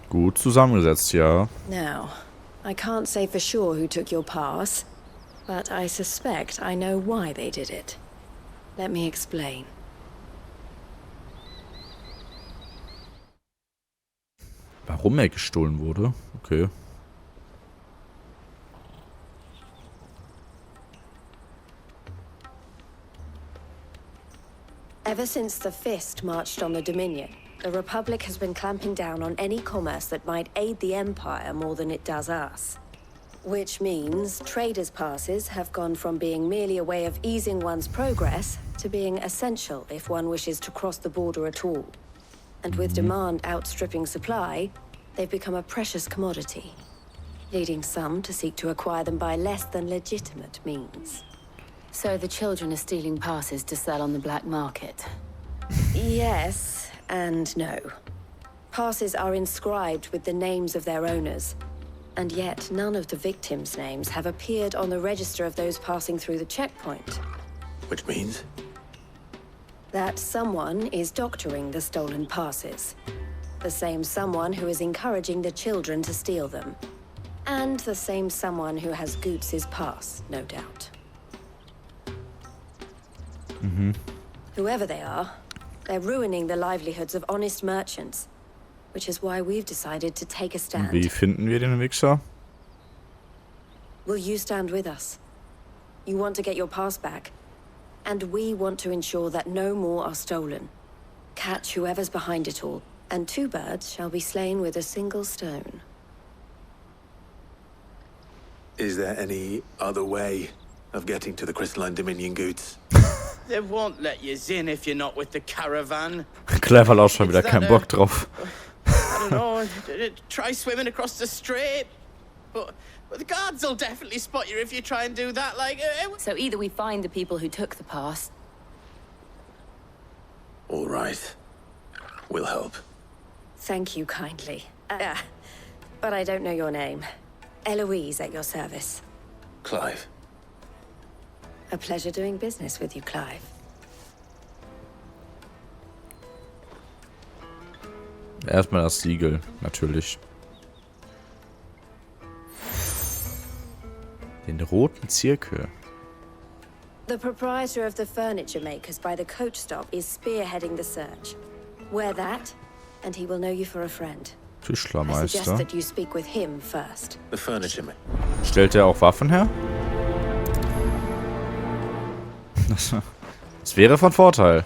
Gut zusammengesetzt, ja. Now, I can't say for sure who took your pass, but I suspect I know why they did it. Let me explain. Warum er gestohlen wurde? Okay. Ever since the Fist marched on the Dominion, the Republic has been clamping down on any commerce that might aid the Empire more than it does us. Which means traders' passes have gone from being merely a way of easing one's progress to being essential if one wishes to cross the border at all. And with demand outstripping supply, they've become a precious commodity, leading some to seek to acquire them by less than legitimate means. So the children are stealing passes to sell on the black market? Yes, and no. Passes are inscribed with the names of their owners, and yet none of the victims' names have appeared on the register of those passing through the checkpoint. Which means? That someone is doctoring the stolen passes. The same someone who is encouraging the children to steal them. And the same someone who has Goots's pass, no doubt. Whoever they are, they're ruining the livelihoods of honest merchants, which is why we've decided to take a stand. Wie finden wir den Wichser? Will you stand with us? You want to get your pass back, and we want to ensure that no more are stolen. Catch whoever's behind it all, and two birds shall be slain with a single stone. Is there any other way of getting to the Crystalline Dominion Goods? They won't let you in if you're not with the caravan. Clever hat auch schon wieder keinen Bock drauf. I don't know, try swimming across the strait. But the guards will definitely spot you if you try and do that, like... So either we find the people who took the pass... All right. We'll help. Thank you kindly. But I don't know your name. Eloise at your service. Clive. A pleasure doing business with you, Clive. Erstmal das Siegel, natürlich. Den roten Zirkel. The proprietor of the furniture makers by the coach stop is spearheading the search. Wear that, and he will know you for a friend. I suggest Tischlermeister. that you speak with him first. The furniture man. Stellt er auch Waffen her? Das wäre von Vorteil.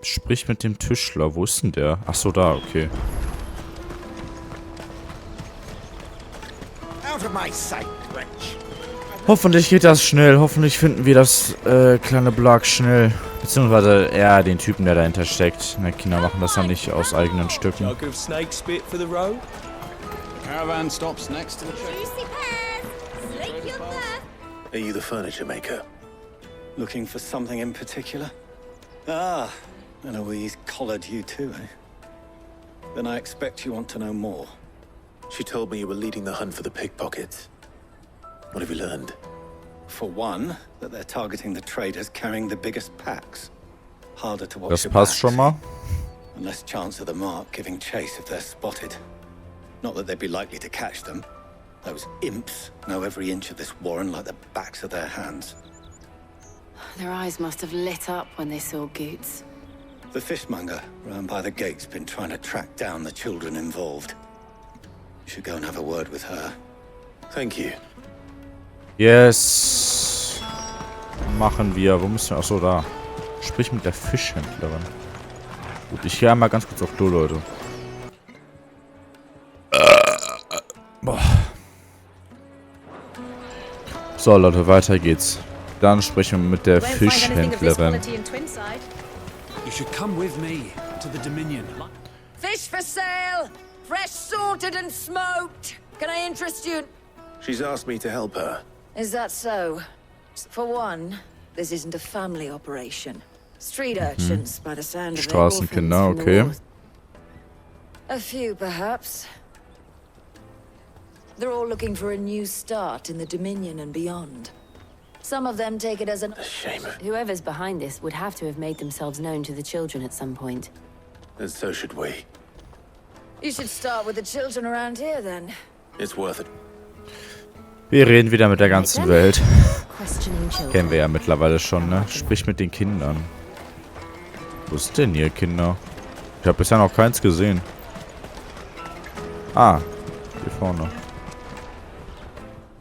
Sprich mit dem Tischler. Wo ist denn der? Ach so, da, okay. Hoffentlich geht das schnell. Hoffentlich finden wir das kleine Blag schnell. Beziehungsweise eher den Typen, der dahinter steckt. Na, Kinder machen das ja nicht aus eigenen Stücken. Jug of snake spit for the road. The caravan stops next to the Juicy pears! Slake your thirst! Are you the furniture maker? Looking for something in particular? Ah, Eloise collared you too, eh? Then I expect you want to know more. She told me you were leading the hunt for the pickpockets. What have you learned? For one, that they're targeting the traders carrying the biggest packs. Harder to watch Das your passt backs, schon mal. and less chance of the mark giving chase if they're spotted. Not that they'd be likely to catch them. Those imps know every inch of this warren like the backs of their hands. Their eyes must have lit up when they saw Goots. The fishmonger round by the gate's been trying to track down the children involved. You should go and have a word with her. Thank you. Yes. Machen wir. Wo müssen wir? Achso, da. Sprich mit der Fischhändlerin. Gut, ich gehe einmal ganz kurz auf Klo, Leute. Boah. So, Leute, weiter geht's. Dann sprechen wir mit der Fischhändlerin. You should come with me to the Dominion. Fish for sale! Fresh sorted and smoked! Can I interest you? She's asked me to help her. Is that so? For one, this isn't a family operation. Street urchins, by the sound of it. Straßenkinder, okay. A few, perhaps. They're all looking for a new start in the Dominion and beyond. Some of them take it as a shame. Whoever's behind this would have to have made themselves known to the children at some point. And so should we. You should start with the children around here, then. It's worth it. Wir reden wieder mit der ganzen Welt. Kennen wir ja mittlerweile schon, ne? Sprich mit den Kindern. Wo sind denn hier Kinder? Ich habe bisher noch keins gesehen. Ah, hier vorne.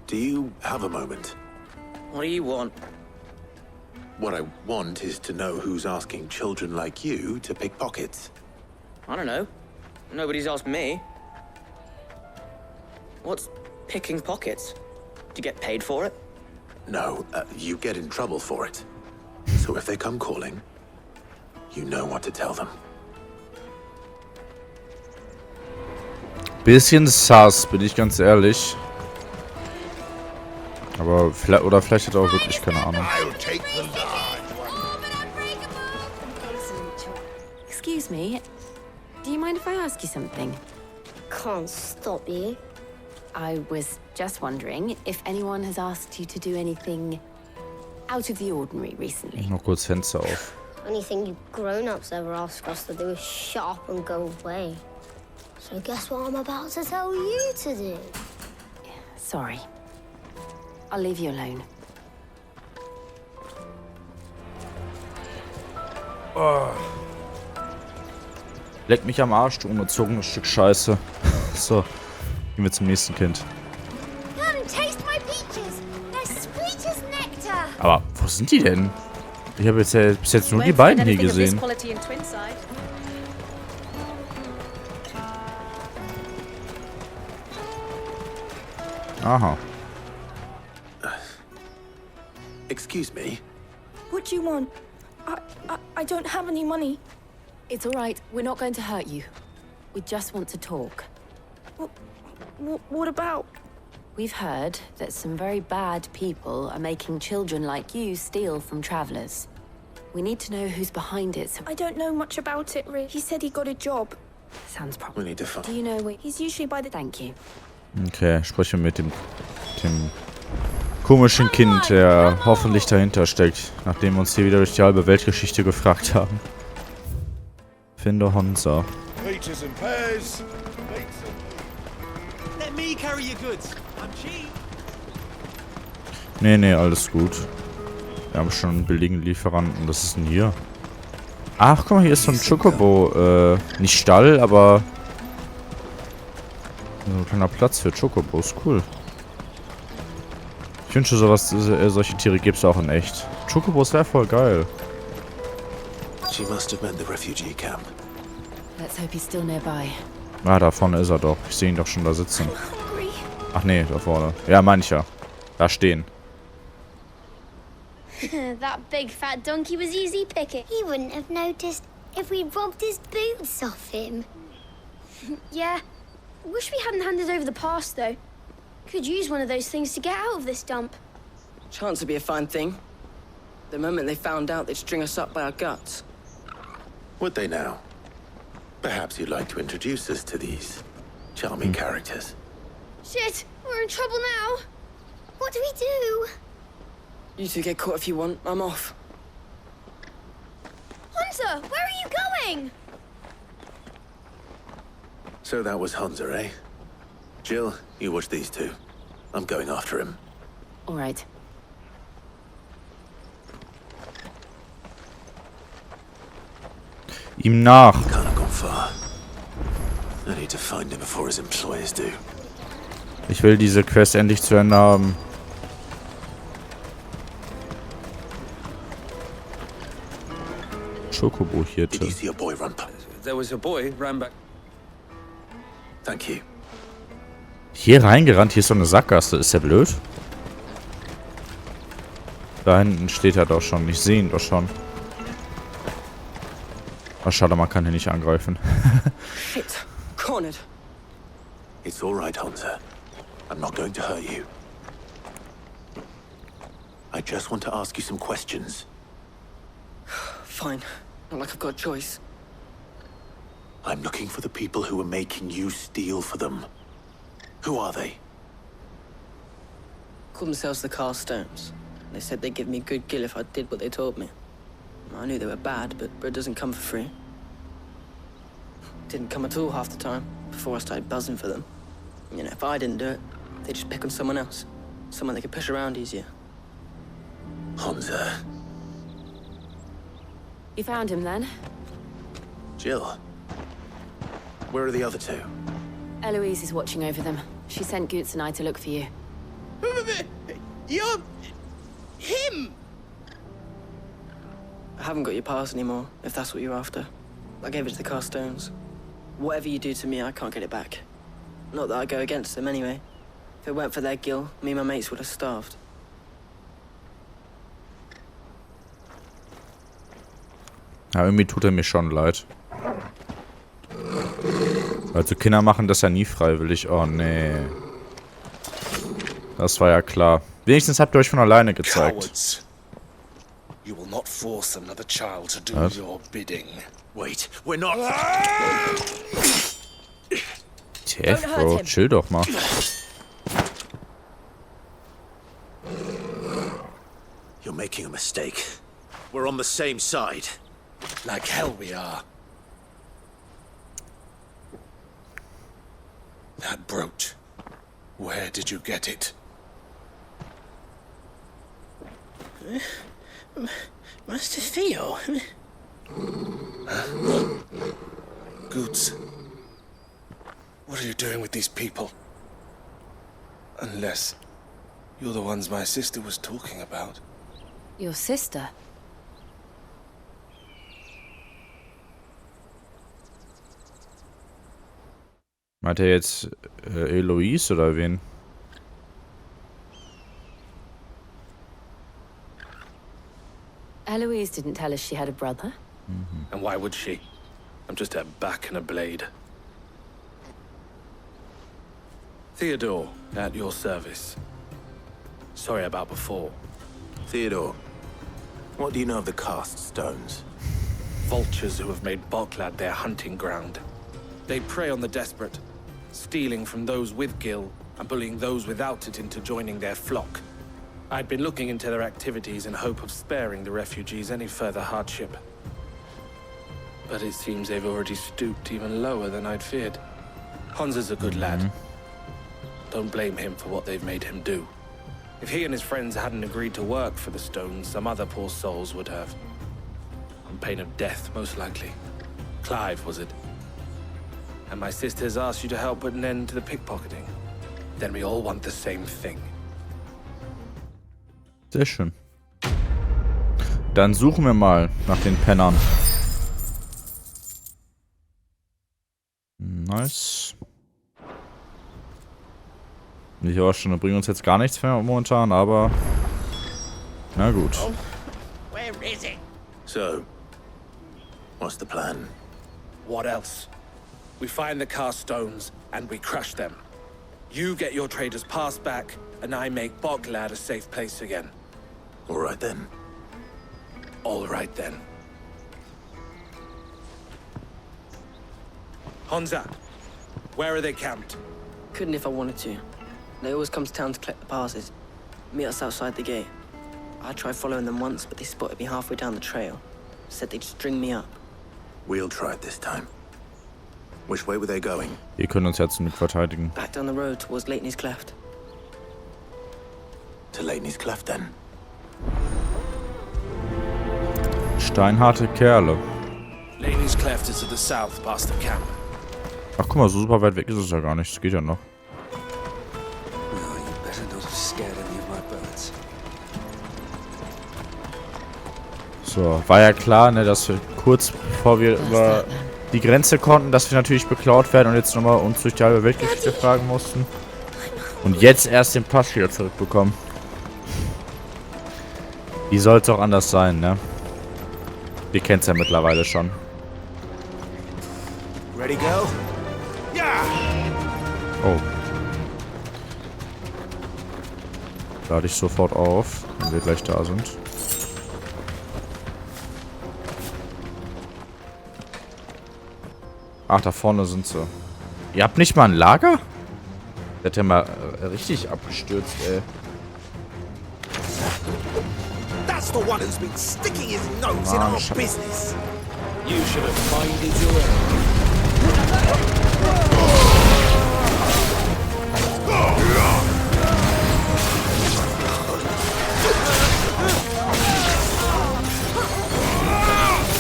Do you have a moment? What do you want? What I want is to know who's asking children like you to pick pockets. I don't know. Nobody's asked me. What's picking pockets? Do you get paid for it? No, you get in trouble for it. So if they come calling, you know what to tell them. Bisschen sus, bin ich ganz ehrlich. Aber vielleicht, oder vielleicht hat er auch wirklich keine Ahnung. Excuse me, do you mind if I ask you something? Can't stop you. I was just wondering if anyone has asked you to do anything out of the ordinary recently. Noch kurz Fenster auf. Anything you grown-ups ever ask us to do is shut up and go away. So guess what I'm about to tell you to do? Sorry. I'll leave you alone. Oh. Leck mich am Arsch, du ungezogenes Stück Scheiße. So, gehen wir zum nächsten Kind. Come taste my peaches. They're sweet as nectar. Aber wo sind die denn? Ich habe jetzt bis jetzt nur die beiden hier gesehen. Aha. Excuse me? What do you want? I don't have any money. It's all right. We're not going to hurt you. We just want to talk. What about? We've heard that some very bad people are making children like you steal from travelers. We need to know who's behind it. So I don't know much about it, Rick. He said he got a job. Sounds proper. We need to find. Do you know where? He's usually by the... Thank you. Okay, spreche mit dem komischen Kind, der hoffentlich dahinter steckt, nachdem wir uns hier wieder durch die halbe Weltgeschichte gefragt haben. Finde Honza. Peaches and pears. Let me carry your goods. I'm cheap. Nee, alles gut. Wir haben schon einen billigen Lieferanten. Was ist denn hier? Ach, guck mal, hier ist so ein Chocobo. Nicht Stall, aber so ein kleiner Platz für Chocobos. Cool. Ich wünsche sowas, solche Tiere gibt es auch in echt. Chocobos wäre voll geil. She must have meant the refugee camp. Let's hope he's still nearby. Ah, da vorne ist er doch. Ich sehe ihn doch schon da sitzen. Ach nee, da vorne. Ja, mancher. Da stehen. That big fat donkey was easy picking. He wouldn't have noticed if we robbed his boots off him. Yeah. Wish we hadn't handed over the pass, though. Could use one of those things to get out of this dump. Chance would be a fine thing. The moment they found out, they'd string us up by our guts. Would they now? Perhaps you'd like to introduce us to these charming characters. Shit, we're in trouble now. What do we do? You two get caught if you want. I'm off. Hunter, where are you going? So that was Hunter, eh? Jill, you watch these two. I'm going after him. All right. Ihm nach. He can't have gone far. I need to find him before his employers do. Ich will diese Quest endlich zu Ende haben. Chocobo-Hirte. Did you see a boy run past? There was a boy ran back. Thank you. Hier reingerannt, hier ist so eine Sackgasse. Ist der blöd? Da hinten steht er doch schon. Ich sehe ihn doch schon. Oh, schade, man kann hier nicht angreifen. Shit. Cornered. It's all right, Hansa. I'm not going to hurt you. I just want to ask you some questions. Fine. Not like I've got a choice. I'm looking for the people who are making you steal for them. Who are they? Called themselves the Carstones. They said they'd give me good gill if I did what they told me. I knew they were bad, but bread doesn't come for free. Didn't come at all half the time, before I started buzzing for them. You know, if I didn't do it, they'd just pick on someone else. Someone they could push around easier. Hansa. You found him then? Jill. Where are the other two? Eloise is watching over them. She sent Goots and I to look for you. You're... him! I haven't got your pass anymore, if that's what you're after. I gave it to the Carstones. Whatever you do to me, I can't get it back. Not that I go against them anyway. If it weren't for their gill, me and my mates would have starved. Ja, irgendwie tut er mir schon leid. Also Kinder machen das ja nie freiwillig. Oh, nee. Das war ja klar. Wenigstens habt ihr euch von alleine gezeigt. Cowards. You will not force another child to do Was? your bidding. Wait, we're not... TF, Bro, chill doch mal. You're making a mistake. We're on the same side. Like hell we are. That brooch. Where did you get it? Master Theo. Goots. What are you doing with these people? Unless you're the ones my sister was talking about. Your sister? Meint er jetzt Eloise oder wen? Eloise didn't tell us she had a brother. And why would she? I'm just her back and a blade. Theodore, at your service. Sorry about before. Theodore, what do you know of the cast stones? Vultures who have made Boklad their hunting ground. They prey on the desperate, stealing from those with gil and bullying those without it into joining their flock. I'd been looking into their activities in hope of sparing the refugees any further hardship. But it seems they've already stooped even lower than I'd feared. Hansa's a good lad. Don't blame him for what they've made him do. If he and his friends hadn't agreed to work for the stones, some other poor souls would have. On pain of death, most likely. Clive, was it? And my sisters asked you to help put an end to the pickpocketing. Then we all want the same thing. Sehr schön. Dann suchen wir mal nach den Pennern. Nice. Die Horrorstunden bringen uns jetzt gar nichts mehr momentan, aber... Na gut. Oh, where is it? So, what's the plan? What else? We find the cast stones and we crush them. You get your trader's pass back, and I make Boklad a safe place again. All right then. All right then. Hansa, where are they camped? Couldn't if I wanted to. They always come to town to collect the passes. Meet us outside the gate. I tried following them once, but they spotted me halfway down the trail. Said they'd string me up. We'll try it this time. Which way were they going? Ihr könnt uns jetzt mit verteidigen. Back down the road towards Leighton's Cleft. To Leighton's Cleft then. Steinharte Kerle. Leighton's Cleft is to the south, past the camp. Ach guck mal, so super weit weg ist es ja gar nicht. Das geht ja noch. So, war ja klar, ne, dass wir kurz bevor wir über die Grenze konnten, dass wir natürlich beklaut werden und jetzt nochmal uns durch die halbe Weltgeschichte fragen mussten. Und jetzt erst den Pass wieder zurückbekommen. Wie soll es auch anders sein, ne? Ihr kennt es ja mittlerweile schon. Ready, go? Oh. Lade ich sofort auf, wenn wir gleich da sind. Ach, da vorne sind sie. Ihr habt nicht mal ein Lager? Der hat ja mal richtig abgestürzt, ey. That's the one who's been sticking his nose in our business. You should have minded your own.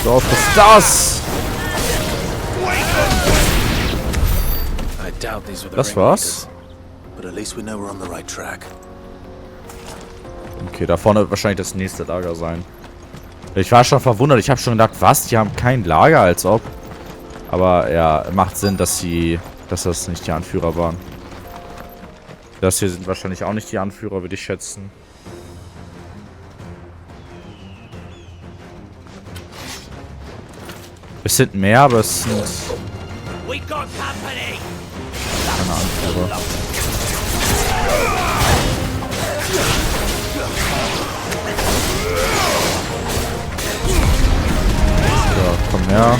So, was ist das? Das war's? But at least we know we're on the right track. Okay, da vorne wird wahrscheinlich das nächste Lager sein. Ich war schon verwundert. Ich habe schon gedacht, was? Die haben kein Lager, als ob. Aber ja, macht Sinn, dass das nicht die Anführer waren. Das hier sind wahrscheinlich auch nicht die Anführer, würde ich schätzen. Es sind mehr, aber es sind keine Anführer. So, komm her.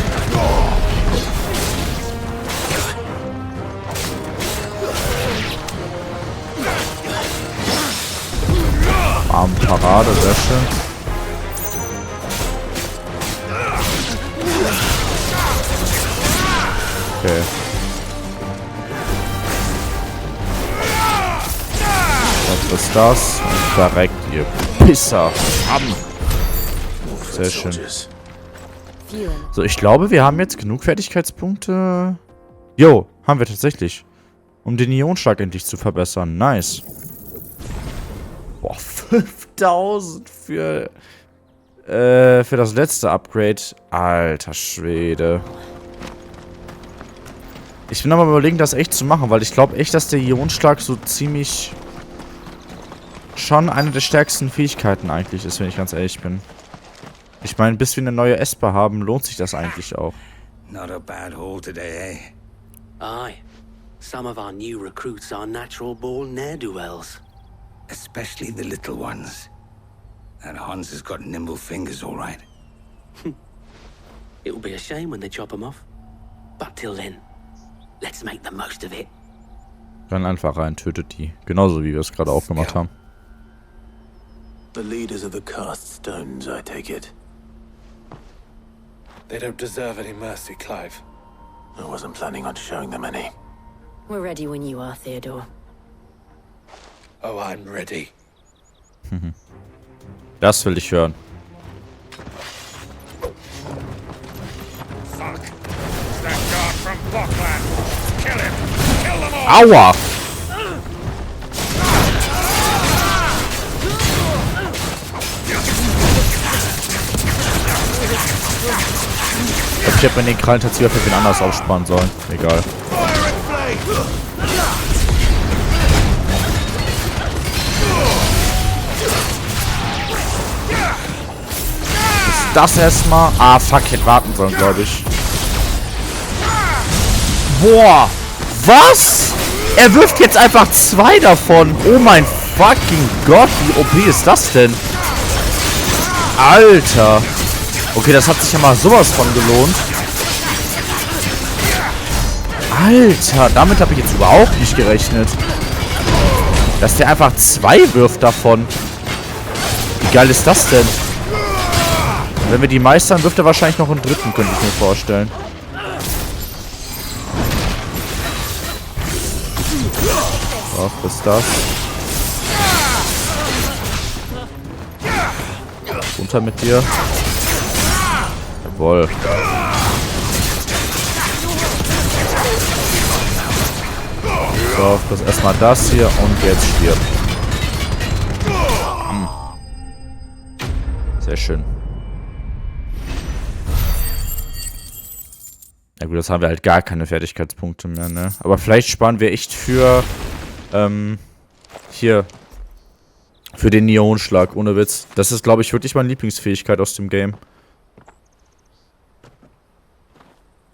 Parade, sehr schön. Okay. Was ist das? Und verreckt, ihr Pisser. Sehr schön. So, ich glaube, wir haben jetzt genug Fertigkeitspunkte. Jo, haben wir tatsächlich. Um den Ionenschlag endlich zu verbessern. Nice. Boah, 5000 für das letzte Upgrade. Alter Schwede. Ich bin aber überlegen, das echt zu machen, weil ich glaube echt, dass der Ionenschlag so ziemlich schon eine der stärksten Fähigkeiten eigentlich ist, wenn ich ganz ehrlich bin. Ich meine, bis wir eine neue Esper haben, lohnt sich das eigentlich auch. Not a bad haul today, eh? Aye. Some of our new recruits are natural-born ne'er-do-wells. Especially the little ones. That Hans has got nimble fingers, all right. It'll be a shame when they chop them off. But till then, let's make the most of it. Dann einfach rein, tötet die. Genauso wie wir es gerade auch gemacht haben. The leaders of the cast stones, I take it. They don't deserve any mercy, Clive. I wasn't planning on showing them any. We're ready when you are, Theodore. Oh, I'm ready. Das will ich hören. Fuck. It's that guard from Blockland. Kill him. Kill them all. Aua! Ich hätte mir den Krallen tatsächlich für wen anders aufsparen sollen. Egal. Das erstmal. Ah, fuck, ich hätte warten sollen, glaube ich. Boah! Was? Er wirft jetzt einfach 2 davon. Oh mein fucking Gott, wie OP ist das denn? Alter. Okay, das hat sich ja mal sowas von gelohnt. Alter, damit habe ich jetzt überhaupt nicht gerechnet. Dass der einfach 2 wirft davon. Wie geil ist das denn? Und wenn wir die meistern, wirft er wahrscheinlich noch einen dritten, könnte ich mir vorstellen. So, was ist das? Runter mit dir. Jawohl. So, das erstmal das hier und jetzt stirbt. Sehr schön. Ja gut, das haben wir halt gar keine Fertigkeitspunkte mehr, ne? Aber vielleicht sparen wir echt für, hier, für den Ionenschlag, ohne Witz. Das ist, glaube ich, wirklich meine Lieblingsfähigkeit aus dem Game.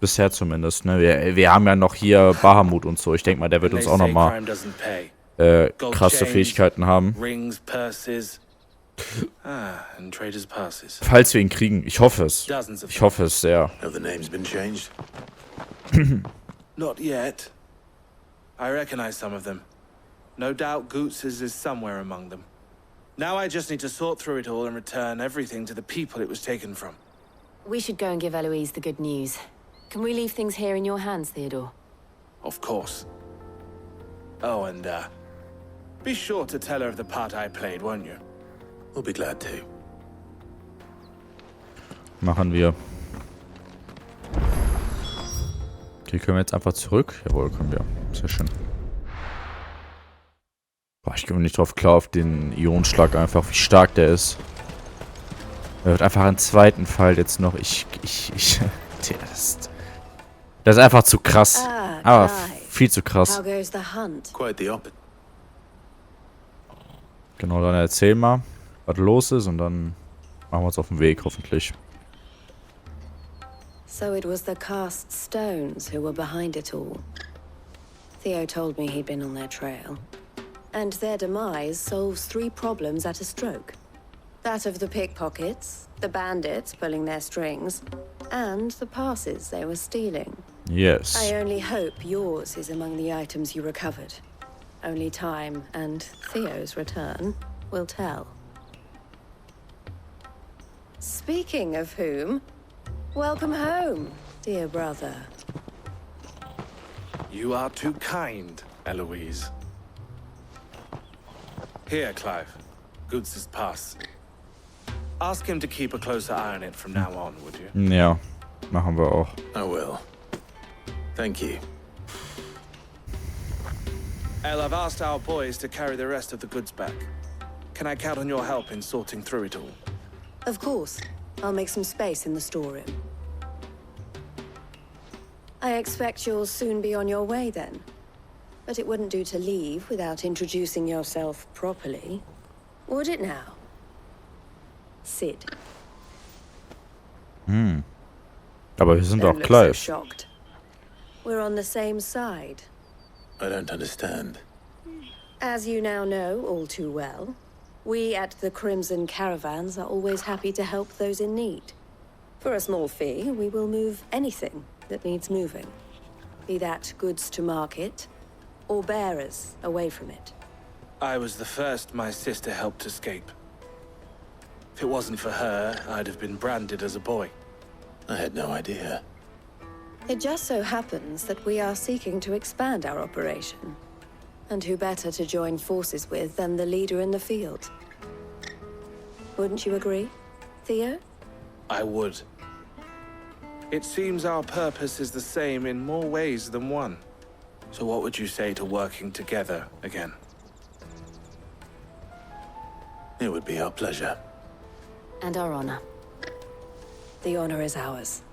Bisher zumindest, ne? Wir haben ja noch hier Bahamut und so. Ich denke mal, der wird uns auch nochmal krasse Fähigkeiten haben. Falls wir ihn kriegen. Ich hoffe es. Ich hoffe es sehr. Not yet. I recognize some of them. No doubt Goots's is somewhere among them. Now I just need to sort through it all and return everything to the people it was taken from. We should go and give Eloise the good news. Can we leave things here in your hands, Theodore? Of course. Oh, and, be sure to tell her of the part I played, won't you? We'll be glad to. Machen wir. Okay, können wir jetzt einfach zurück? Jawohl, können wir. Sehr schön. Boah, ich komme nicht drauf klar auf den Ionenschlag einfach, wie stark der ist. Er wird einfach einen zweiten Fall jetzt noch. Das ist einfach zu krass. Aber viel zu krass. Genau, dann erzähl mal, was los ist und dann machen wir uns auf den Weg, hoffentlich. So it was the cast stones who were behind it all. Theo told me he'd been on their trail. And their demise solves 3 problems at a stroke. That of the pickpockets, the bandits pulling their strings, and the passes they were stealing. Yes. I only hope yours is among the items you recovered. Only time and Theo's return will tell. Speaking of whom, welcome home, dear brother. You are too kind, Eloise. Here, Clive. Goots's pass. Ask him to keep a closer eye on it from now on, would you? Ja, machen wir auch. I will. Thank you. El, I've asked our boys to carry the rest of the goods back. Can I count on your help in sorting through it all? Of course. I'll make some space in the storeroom. I expect you'll soon be on your way then. But it wouldn't do to leave without introducing yourself properly. Would it now? Sid. Aber wir sind doch So Clive. shocked. We're on the same side. I don't understand. As you now know all too well, we at the Crimson Caravans are always happy to help those in need. For a small fee, we will move anything that needs moving. Be that goods to market, or bearers away from it. I was the first my sister helped escape. If it wasn't for her, I'd have been branded as a boy. I had no idea. It just so happens that we are seeking to expand our operation. And who better to join forces with than the leader in the field? Wouldn't you agree, Theo? I would. It seems our purpose is the same in more ways than one. So what would you say to working together again? It would be our pleasure. And our honor. The honor is ours.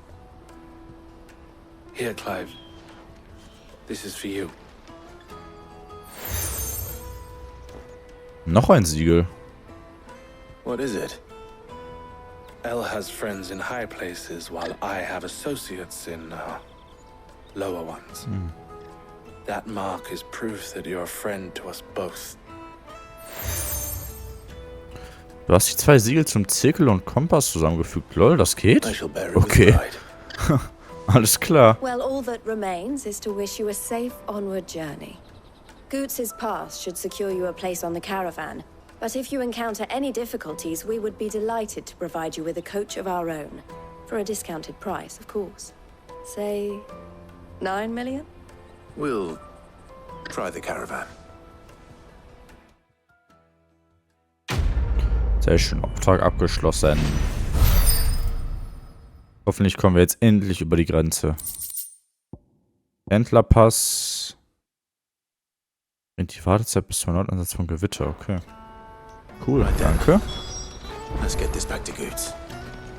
Here, Clive. This is for you. Noch ein Siegel. What is it? El has friends in high places, while I have associates in, lower ones. That mark is proof that you're a friend to us both. Du hast die 2 Siegel zum Zirkel und Kompass zusammengefügt. Lol, das geht? Okay. Alles klar. Well, all that remains is to wish you a safe onward journey. Goots's pass should secure you a place on the caravan, but if you encounter any difficulties, we would be delighted to provide you with a coach of our own. For a discounted price, of course. Say, 9 million? We'll try the caravan. Sehr schön, Auftrag abgeschlossen. Hoffentlich kommen wir jetzt endlich über die Grenze. Händlerpass. Die Wartezeit bis zum Nordansatz von Gewitter, okay. Cool, danke. Let's get this back to Goots.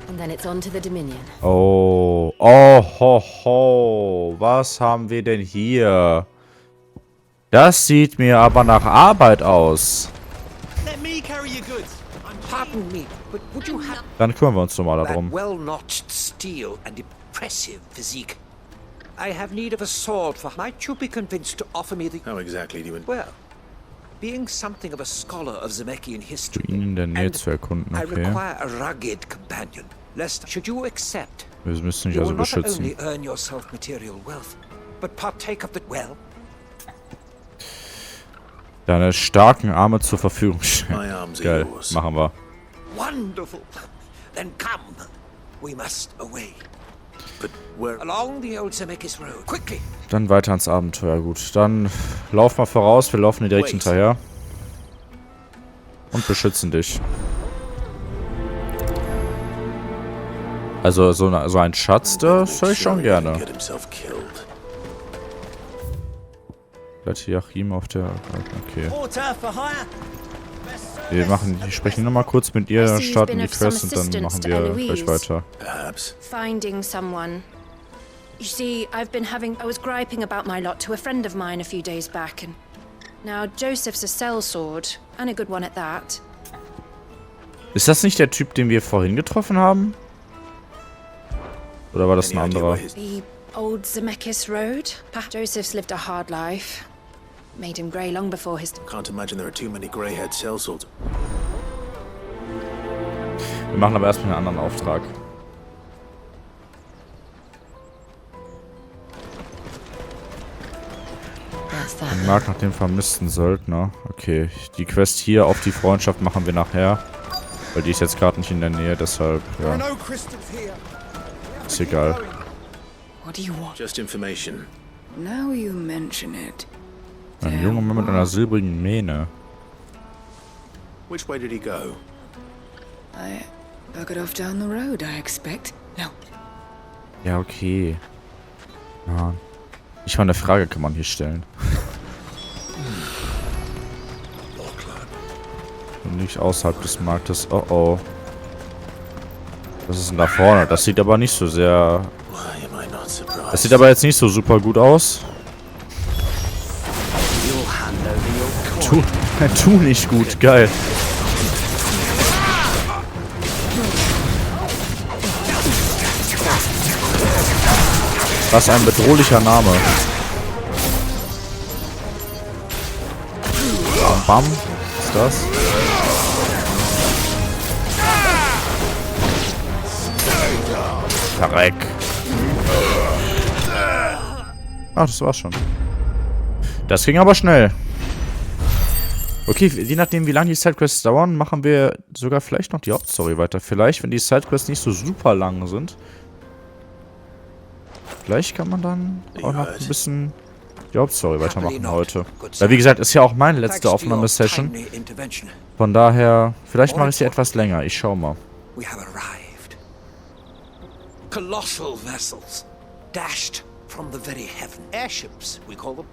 And then it's on to the Dominion. Oh, oh, ho, ho. Was haben wir denn hier? Das sieht mir aber nach Arbeit aus. Let me carry your goods. Pardon me, but would you have Dann kümmern wir uns doch mal that darum. well-notched steel and impressive physique? I have need of a sword for... Might you be convinced to offer me the... How exactly do you... Well, being something of a scholar of Zemeckien history... Ihn in der Nähe zu erkunden, I okay. require a rugged companion. Lest, should you accept... Wir müssen dich you also will not beschützen. only earn yourself material wealth, but partake of the... Well... Deine starken Arme zur Verfügung stellen. My arms are Geil, yours. machen wir. Wonderful. Then come. We must away. But where... Along the old Zemeckis Road. Quickly. Dann weiter ans Abenteuer, gut. Dann lauf mal voraus, wir laufen dir direkt hinterher. Und beschützen dich. Also so ein Schatz, das höre ich schon gerne. Joachim auf der... Okay. Wir sprechen nur mal kurz mit ihr, starten die Quest und dann machen wir gleich weiter. Finding someone. You see, I was griping about my lot to a friend of mine a few days back, and now Joseph's a sellsword, and a good one at that. Ist das nicht der Typ, den wir vorhin getroffen haben? Oder war das ein anderer? The old Zemeckis Road. Joseph's lived a hard life. Made him grey long before his... Can't imagine there are too many grey-haired sellswords. Wir machen aber erstmal einen anderen Auftrag. Den Markt nach dem vermissten Söldner. Okay, die Quest hier auf die Freundschaft machen wir nachher. Weil die ist jetzt gerade nicht in der Nähe, deshalb, ja. Ist egal. What do you want? Just information. Now you mention it. Ein junger Mann mit einer silbrigen Mähne. Which way did he go? I buggered off down the road, I expect. No. Ja, okay. Ja. Ich meine, eine Frage kann man hier stellen. Und nicht außerhalb des Marktes. Oh oh. Was ist denn da vorne? Das sieht aber nicht so sehr... Das sieht aber jetzt nicht so super gut aus. Tu nicht gut, geil. Was ein bedrohlicher Name. Bam, bam. Was ist das? Verreck. Ach, das war's schon. Das ging aber schnell. Okay, je nachdem, wie lange die Sidequests dauern, machen wir sogar vielleicht noch die Hauptstory weiter. Vielleicht, wenn die Sidequests nicht so super lang sind. Vielleicht kann man dann auch noch ein bisschen die Hauptstory weitermachen heute. Weil, wie gesagt, ist ja auch meine letzte Aufnahmesession. Von daher, vielleicht mache ich sie etwas länger. Ich schau mal. We have arrived. Colossal vessels, dashed from the very heaven. Airships, we call them.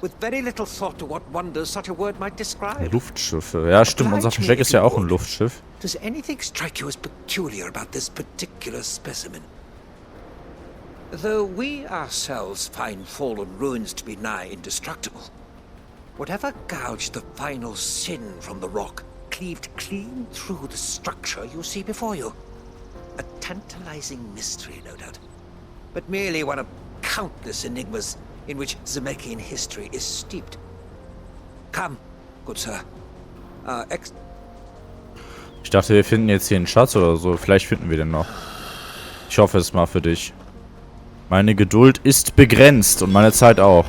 With very little thought to what wonders such a word might describe. Luftschiffe. Ja, stimmt. Unser Versteck ist ja auch ein Luftschiff. Does anything strike you as peculiar about this particular specimen? Though we ourselves find fallen ruins to be nigh indestructible, whatever gouged the final sin from the rock cleaved clean through the structure you see before you. A tantalizing mystery, no doubt, but merely one of countless enigmas in which Zemeckien history is steeped. Come, good sir. Ich dachte, wir finden jetzt hier einen Schatz oder so. Vielleicht finden wir den noch. Ich hoffe es mal für dich. Meine Geduld ist begrenzt und meine Zeit auch.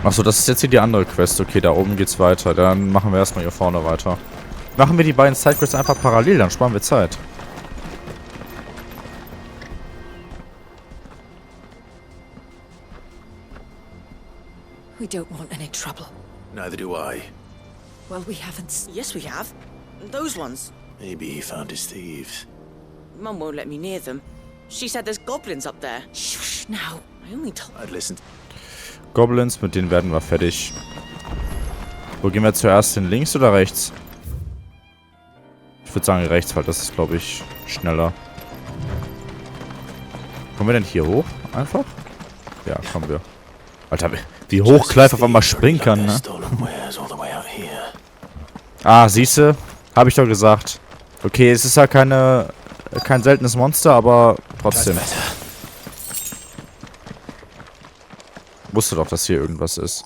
Achso, das ist jetzt hier die andere Quest. Okay, da oben geht's weiter. Dann machen wir erstmal hier vorne weiter. Machen wir die beiden Sidequests einfach parallel, dann sparen wir Zeit. We don't want any trouble. Neither do I. Well, we haven't. Yes, we have. Those ones. Maybe he found his thieves. Mum won't let me near them. She said there's goblins up there. Shush, now. I only told... I'd listen. Goblins, mit denen werden wir fertig. Wo gehen wir zuerst hin? Links oder rechts? Ich würde sagen rechts, weil das ist, glaube ich, schneller. Kommen wir denn hier hoch? Einfach? Ja, kommen wir. Alter, wie hoch Clive auf einmal springen kann, ne? Ah, siehste, Habe ich doch gesagt. Okay, es ist ja kein seltenes Monster, aber trotzdem. Wusste doch, dass hier irgendwas ist.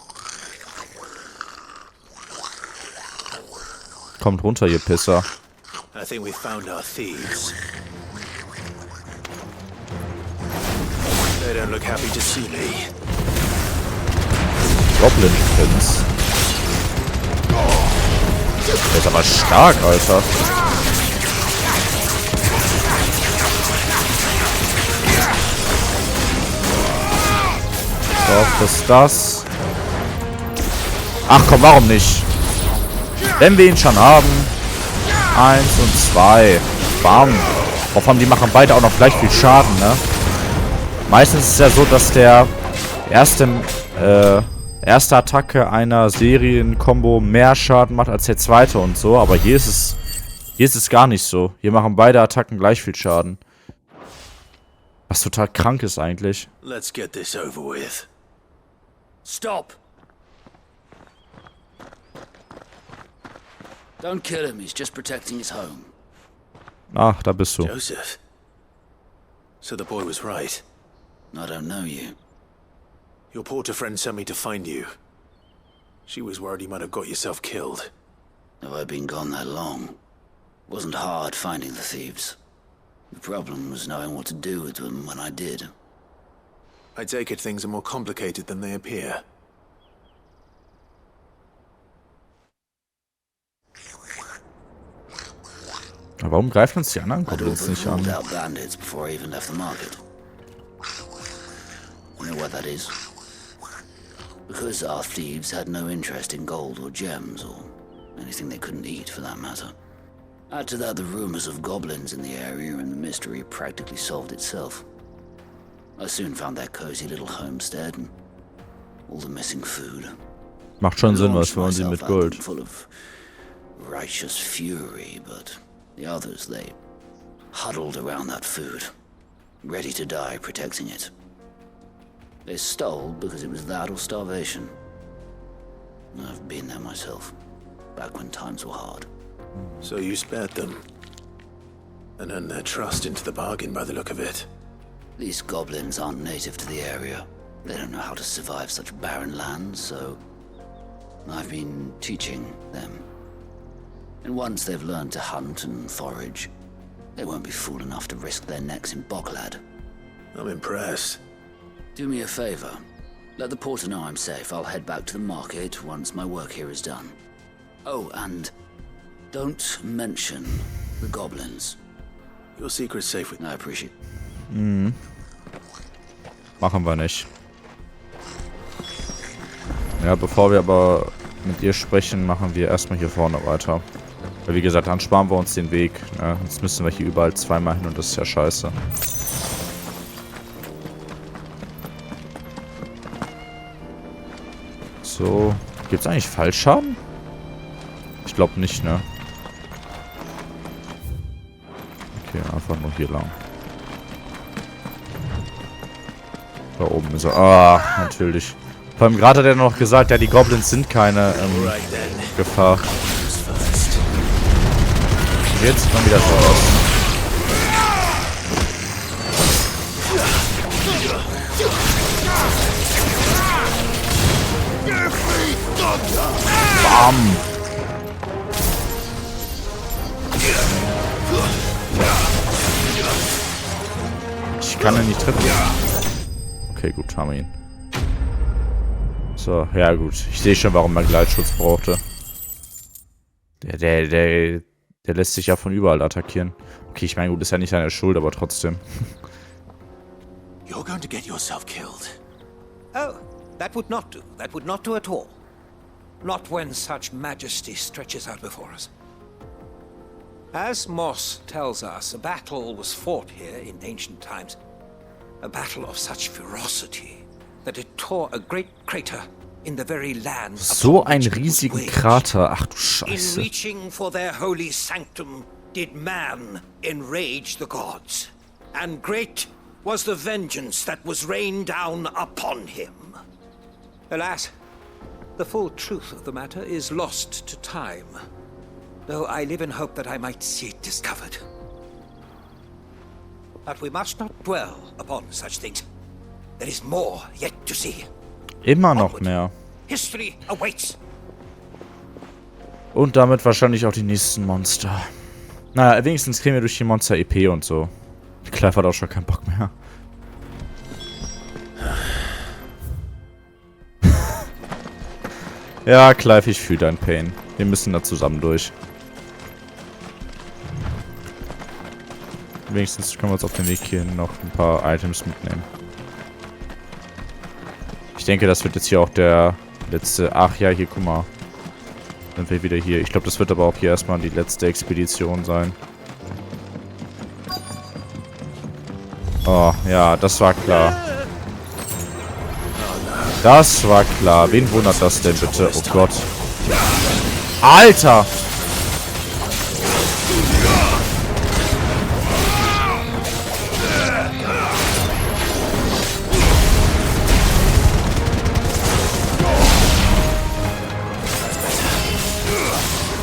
Kommt runter, ihr Pisser. I think we found our thieves. They don't look happy to see me. Goblin Prinz. Der ist aber stark, Alter. So, was ist das? Ach komm, warum nicht? Wenn wir ihn schon haben. 1 und 2. Bam. Vor allem, die machen beide auch noch gleich viel Schaden, ne? Meistens ist es ja so, dass der erste Attacke einer Serien-Kombo mehr Schaden macht als der zweite und so. Aber hier ist es gar nicht so. Hier machen beide Attacken gleich viel Schaden. Was total krank ist eigentlich. Let's get this over with. Stop! Don't kill him, he's just protecting his home. Ach, da bist du. Joseph. So the boy was right. I don't know you. Your porter friend sent me to find you. She was worried you might have got yourself killed. Have I been gone that long? Wasn't hard finding the thieves. The problem was knowing what to do with them when I did. I take it things are more complicated than they appear. Warum greifen uns die anderen Goblins nicht an? Bandits before I even left the market. You know what that is? Because our thieves had no interest in gold or gems or anything they couldn't eat for that matter. Add to that the rumors of goblins in the area and the mystery practically solved itself. I soon found their cozy little homestead and all the missing food. Macht schon Sinn, was wollen sie mit Gold? Full of righteous fury, but the others, they huddled around that food, ready to die protecting it. They stole because it was that or starvation. I've been there myself, back when times were hard. So you spared them, and earned their trust into the bargain by the look of it. These goblins aren't native to the area. They don't know how to survive such barren lands, so I've been teaching them. And once they've learned to hunt and forage, they won't be fool enough to risk their necks in Boglad. I'm impressed. Do me a favor. Let the porter know I'm safe. I'll head back to the market once my work here is done. Oh, and don't mention the goblins. Your secret's safe with me. I appreciate. Mhm. Machen wir nicht. Ja, bevor wir aber mit ihr sprechen, machen wir erstmal hier vorne weiter. Weil wie gesagt, dann sparen wir uns den Weg. Ne? Jetzt müssen wir hier überall zweimal hin und das ist ja scheiße. So. Gibt's eigentlich Fallschaden? Ich glaube nicht, ne? Okay, einfach nur hier lang. Da oben ist er. Ah, natürlich. Vor allem gerade hat er noch gesagt, ja, die Goblins sind keine Gefahr. Jetzt sieht man wieder so aus. Bam! Ich kann ihn nicht treffen. Okay, gut, haben wir ihn. So, ja gut. Ich sehe schon, warum er Gleitschutz brauchte. Der lässt sich ja von überall attackieren. Okay, ich meine, gut, ist ja nicht seine Schuld, aber trotzdem. You're going to get yourself killed. Oh, that would not do. That would not do at all. Not when such majesty stretches out before us. As Moss tells us, a battle was fought here in ancient times. A battle of such ferocity that it tore a great crater in the very land. So ein riesigen Krater. Ach du Scheiße. In reaching for their holy sanctum did man enrage the gods. And great was the vengeance that was rained down upon him. Alas, the full truth of the matter is lost to time. though I live in hope that I might see it discovered. But we must not dwell upon such things. There is more yet to see. Immer noch mehr. History awaits. Und damit wahrscheinlich auch die nächsten Monster. Naja, wenigstens kriegen wir durch die Monster EP und so. Clive hat auch schon keinen Bock mehr. Ja, Clive, ich fühle dein Pain. Wir müssen da zusammen durch. Wenigstens können wir uns auf dem Weg hier noch ein paar Items mitnehmen. Ich denke, das wird jetzt hier auch der letzte... Ach ja, hier, guck mal. Sind wir wieder hier. Ich glaube, das wird aber auch hier erstmal die letzte Expedition sein. Oh, ja, das war klar. Das war klar. Wen wundert das denn bitte? Oh Gott. Alter!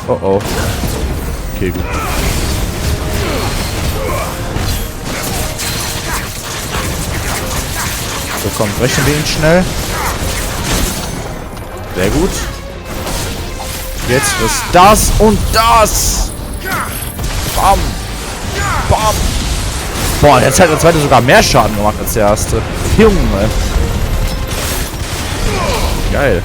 Oh oh. Okay, gut. So, komm, brechen wir ihn schnell. Sehr gut. Jetzt ist das und das. Bam. Bam. Boah, jetzt hat der zweite sogar mehr Schaden gemacht als der erste. Junge. Geil.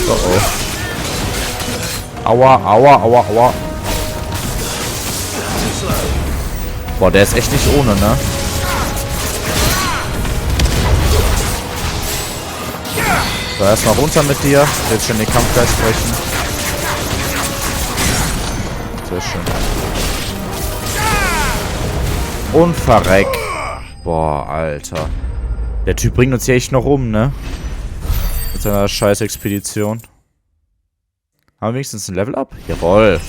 Oh oh. Aua, aua, aua, aua. Boah, der ist echt nicht ohne, ne? So, erstmal runter mit dir. Jetzt schon den Kampfgeist brechen. Sehr schön. Und verreck. Boah, Alter. Der Typ bringt uns hier echt noch um, ne? Mit seiner scheiß Expedition. Haben wir wenigstens ein Level-Up? Jawohl.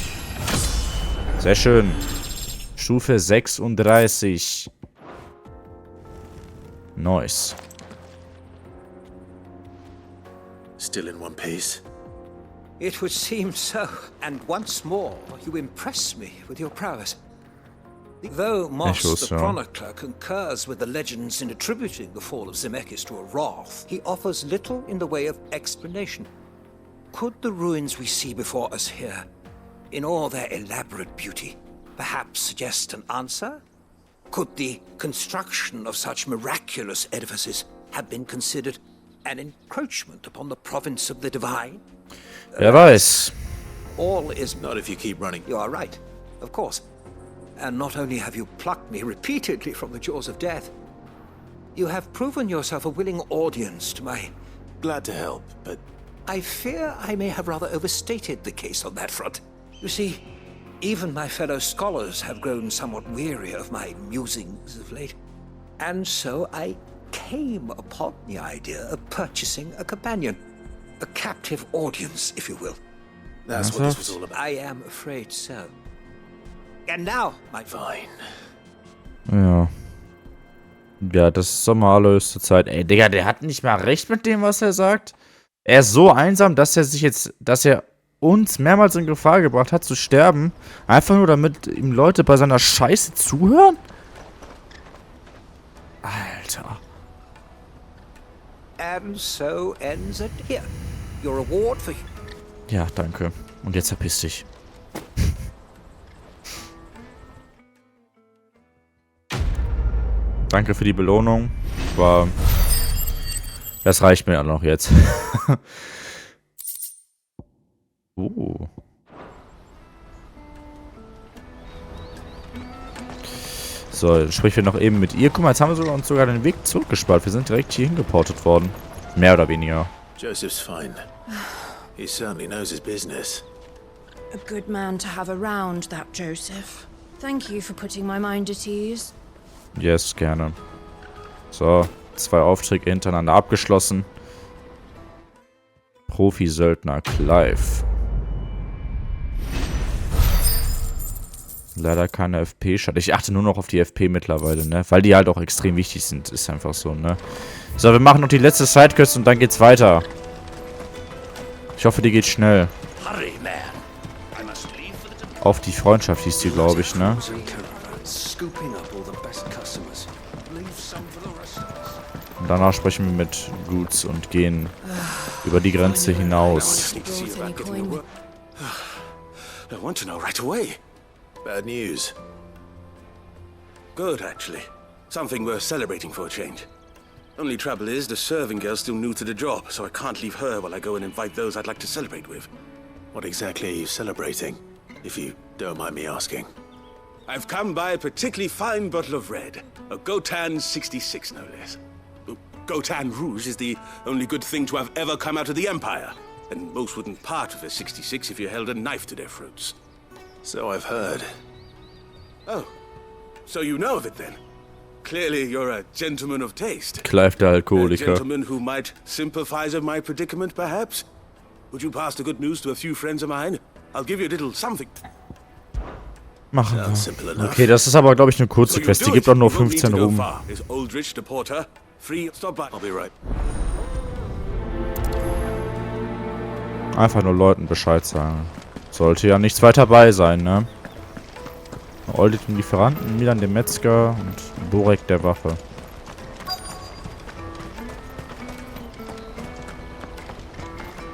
Sehr schön. Stufe 36. Nice. Still in one piece? It would seem so. And once more, you impress me with your prowess. Though Moss the Chronicler concurs with the legends in attributing the fall of Zemeckis to a wrath, he offers little in the way of explanation. Could the ruins we see before us here, in all their elaborate beauty, perhaps suggest an answer? Could the construction of such miraculous edifices have been considered an encroachment upon the province of the divine? Wer weiß. All is not if you keep running. You are right, of course. And not only have you plucked me repeatedly from the jaws of death, you have proven yourself a willing audience to my... Glad to help, but... I fear I may have rather overstated the case on that front. You see, even my fellow scholars have grown somewhat weary of my musings of late. And so I came upon the idea of purchasing a companion. A captive audience, if you will. That's what this was all about. I am afraid so. And now, my fine. Ja. Ja, das ist doch mal allerhöchste Zeit. Ey, Digga, der hat nicht mal recht mit dem, was er sagt. Er ist so einsam, dass er uns mehrmals in Gefahr gebracht hat, zu sterben. Einfach nur, damit ihm Leute bei seiner Scheiße zuhören? Alter. And so ends it here. Your reward for... Ja, danke. Und jetzt verpiss dich. Danke für die Belohnung. Aber das reicht mir ja noch jetzt. So, sprechen wir noch eben mit ihr. Guck mal, jetzt haben wir uns sogar den Weg zurückgespart. Wir sind direkt hier hingeportet worden. Mehr oder weniger. Joseph's fine. He certainly knows his business. A good man to have around, that Joseph. Thank you for putting my mind at ease. Yes, gerne. So, 2 Aufträge hintereinander abgeschlossen. Profi-Söldner Clive. Leider keine FP-Schaden. Ich achte nur noch auf die FP mittlerweile, ne? Weil die halt auch extrem wichtig sind. Ist einfach so, ne? So, wir machen noch die letzte Sidequest und dann geht's weiter. Ich hoffe, die geht schnell. Auf die Freundschaft hieß die, glaube ich, ne? Und danach sprechen wir mit Goods und gehen über die Grenze hinaus. I want to know right away. Bad news. Good, actually. Something worth celebrating for a change. Only trouble is, the serving girl's still new to the job, so I can't leave her while I go and invite those I'd like to celebrate with. What exactly are you celebrating, if you don't mind me asking? I've come by a particularly fine bottle of red. A Gotan 66, no less. Gotan Rouge is the only good thing to have ever come out of the Empire. And most wouldn't part with a 66 if you held a knife to their throats. So I've heard. Oh, so you know of it then? Clearly you're a gentleman of taste. Clive der Alkoholiker. A gentleman who might sympathize with my predicament, perhaps? Would you pass the good news to a few friends of mine? I'll give you a little something. Machen wir. Okay, das ist aber, glaube ich, eine kurze Quest. Die gibt auch nur 15 Ruhm. Is Aldrich the porter? Free, stop by. I'll be right. Einfach nur Leuten Bescheid sagen. Sollte ja nichts weiter bei sein, ne? Oldit den Lieferanten, Milan den Metzger und Borek der Waffe.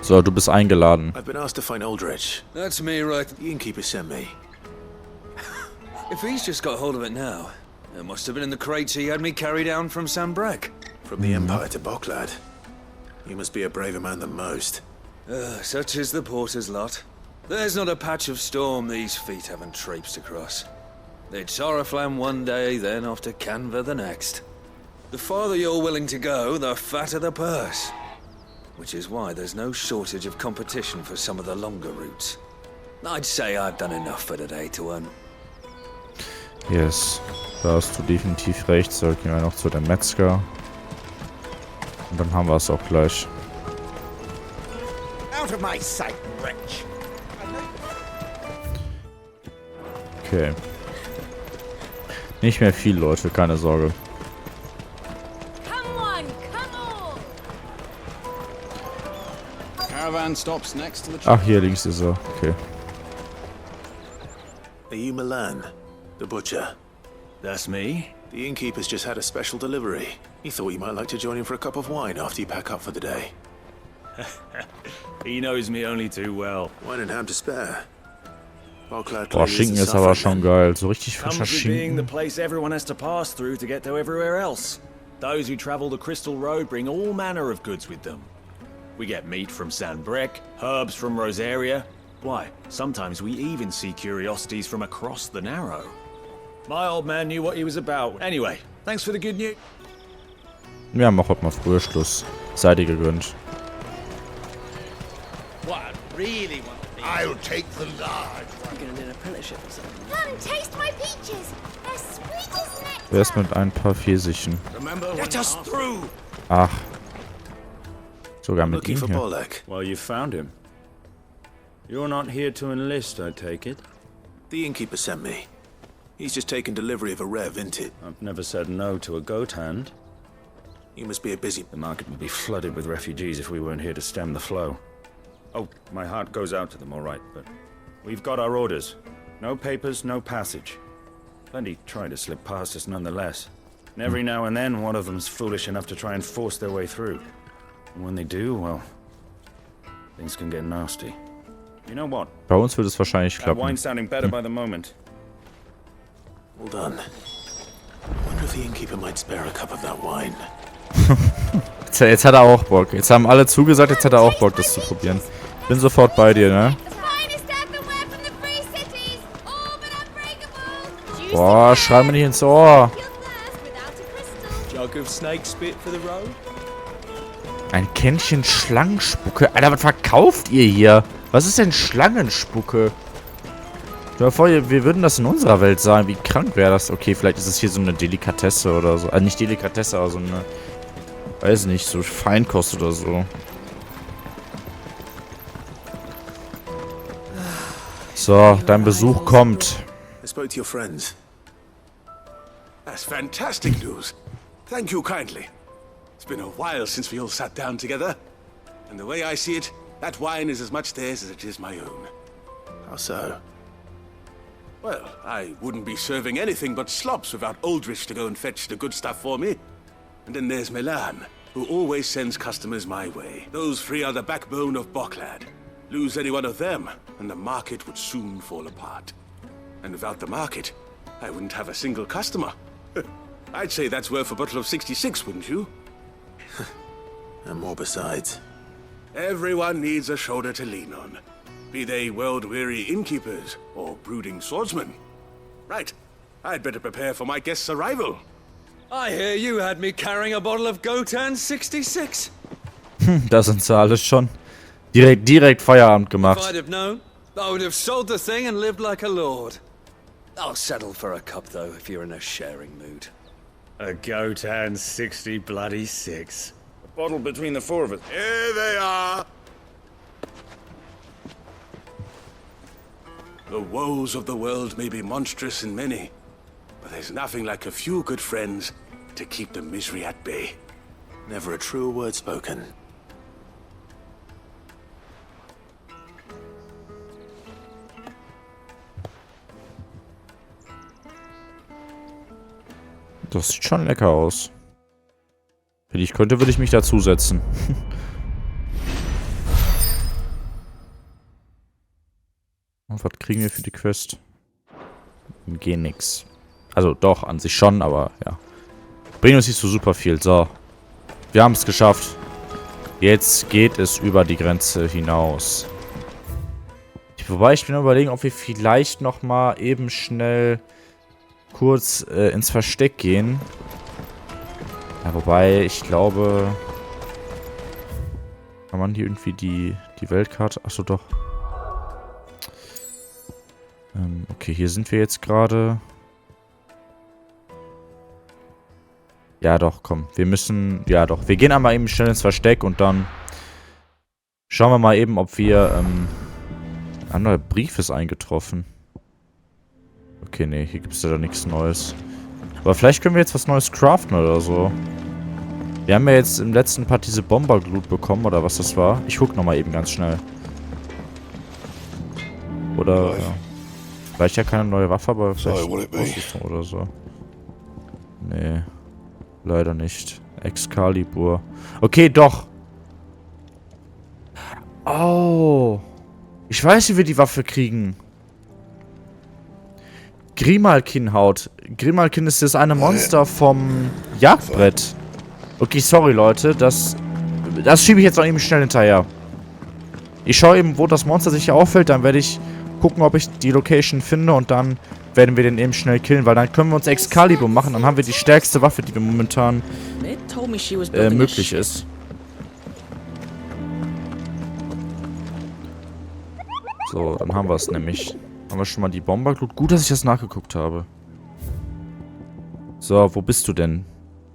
So, du bist eingeladen. I've been asked to find Aldrich. That's me, right? The innkeeper sent me. If he's just got hold of it now, it must have been in the crates he had me carry down from Sanbrek. From the Empire to Boklad. You must be a braver man than most. Such is the porter's lot. There's not a patch of storm these feet haven't traipsed across. They'd Soraflam one day, then off to Canva the next. The farther you're willing to go, the fatter the purse. Which is why there's no shortage of competition for some of the longer routes. I'd say I've done enough for today to earn. Yes, da hast du definitiv recht. So, gehen wir noch zu dem Metzger. Und dann haben wir es auch gleich. Out of my sight, wretch. Okay. Nicht mehr viel, Leute, keine Sorge. Caravan stops next to the Ach, hier links ist er. Okay. Are you Milan, the butcher? That's me. The innkeeper's just had a special delivery. He thought you might like to join him for a cup of wine after you pack up for the day. He knows me only too well. Wine and ham to spare. Boah, Schinken ist aber schon geil. So richtig frischer Being the Schinken. place everyone has to pass through to get to everywhere else. Those who travel the Crystal Road bring all manner of goods with them. We get meat from Sanbrek, herbs from Rosaria. Why, sometimes we even see curiosities from across the Narrow. My old man knew what he was about. Anyway, thanks for the good news. Wir haben auch heute mal früher Schluss. Seid ihr gegönnt. What I really want to be. I'll take the large one. You're gonna do an apprenticeship or something. Come, taste my peaches. They're sweet as nectar. Wer ist mit ein paar Pfirsichen? Let us through. Ach. Sogar mit Looking ihm for hier. Bolek. Well, you found him. You're not here to enlist, I take it? The innkeeper sent me. He's just taken delivery of a rare vintage. I've never said no to a goat hand. You must be a busy... The market would be flooded with refugees if we weren't here to stem the flow. Oh, my heart goes out to them, all right, but we've got our orders. No papers, no passage. Plenty try to slip past us nonetheless. And every now and then, one of them's foolish enough to try and force their way through. And when they do, well, things can get nasty. You know what? Bei uns wird es wahrscheinlich That klappen. wine's sounding better by the moment. Well done. I wonder if the innkeeper might spare a cup of that wine. Jetzt hat er auch Bock. Jetzt haben alle zugesagt, jetzt hat er auch Bock, das zu probieren. Bin sofort bei dir, ne? Boah, schrei mir nicht ins Ohr. Jug of snake spit for the road? Ein Kännchen Schlangenspucke. Alter, was verkauft ihr hier? Was ist denn Schlangenspucke? Stell dir vor, wir würden das in unserer Welt sagen. Wie krank wäre das? Okay, vielleicht ist es hier so eine Delikatesse oder so. Also nicht Delikatesse, aber so eine... Weiß nicht, so Feinkost oder so. So, dein Besuch kommt. I spoke to your friends. That's fantastic news. Thank you kindly. It's been a while since we all sat down together. And the way I see it, that wine is as much theirs as it is my own. How so? Well, I wouldn't be serving anything but slops without Aldrich to go and fetch the good stuff for me. And then there's Milan, who always sends customers my way. Those three are the backbone of Boklad. Lose any one of them, and the market would soon fall apart. And without the market, I wouldn't have a single customer. I'd say that's worth a bottle of 66, wouldn't you? And more besides. Everyone needs a shoulder to lean on. Be they world-weary innkeepers or brooding swordsmen. Right, I'd better prepare for my guest's arrival. I hear you had me carrying a bottle of Gotan 66. Da sind sie alles schon. Direkt Feierabend If gemacht. I'd have known, I would have sold the thing and lived like a lord. I'll settle for a cup, though, if you're in a sharing mood. A Gotan 60 bloody 6. A bottle between the four of us. Here they are! The woes of the world may be monstrous and many, but there's nothing like a few good friends to keep the misery at bay. Never a truer word spoken. Das sieht schon lecker aus. Wenn ich könnte, würde ich mich dazusetzen. Und was kriegen wir für die Quest? Geht nix. Also doch, an sich schon, aber ja. Bringt uns nicht so super viel. So. Wir haben es geschafft. Jetzt geht es über die Grenze hinaus. Wobei ich bin überlegen, ob wir vielleicht nochmal eben schnell kurz ins Versteck gehen. Ja, wobei, ich glaube... Kann man hier irgendwie die Weltkarte... Achso, doch. Okay, hier sind wir jetzt gerade. Ja, doch, komm. Wir müssen... Ja, doch. Wir gehen einmal eben schnell ins Versteck und dann... Schauen wir mal eben, ob wir... Ein neuer Brief ist eingetroffen. Okay, nee, hier gibt es ja nichts Neues. Aber vielleicht können wir jetzt was Neues craften oder so. Wir haben ja jetzt im letzten Part diese Bomberglut bekommen, oder was das war. Ich guck nochmal eben ganz schnell. Oder, ja. Vielleicht ja keine neue Waffe, aber vielleicht Ausrüstung oder so. Nee, leider nicht. Excalibur. Okay, doch. Oh. Ich weiß, wie wir die Waffe kriegen. Grimalkin-Haut. Grimalkin ist das eine Monster vom Jagdbrett. Okay, sorry, Leute. Das schiebe ich jetzt noch eben schnell hinterher. Ich schaue eben, wo das Monster sich hier auffällt. Dann werde ich gucken, ob ich die Location finde. Und dann werden wir den eben schnell killen. Weil dann können wir uns Excalibur machen. Dann haben wir die stärkste Waffe, die wir momentan möglich ist. So, dann haben wir es nämlich. Haben wir schon mal die Bomberglut. Gut, dass ich das nachgeguckt habe. So, wo bist du denn?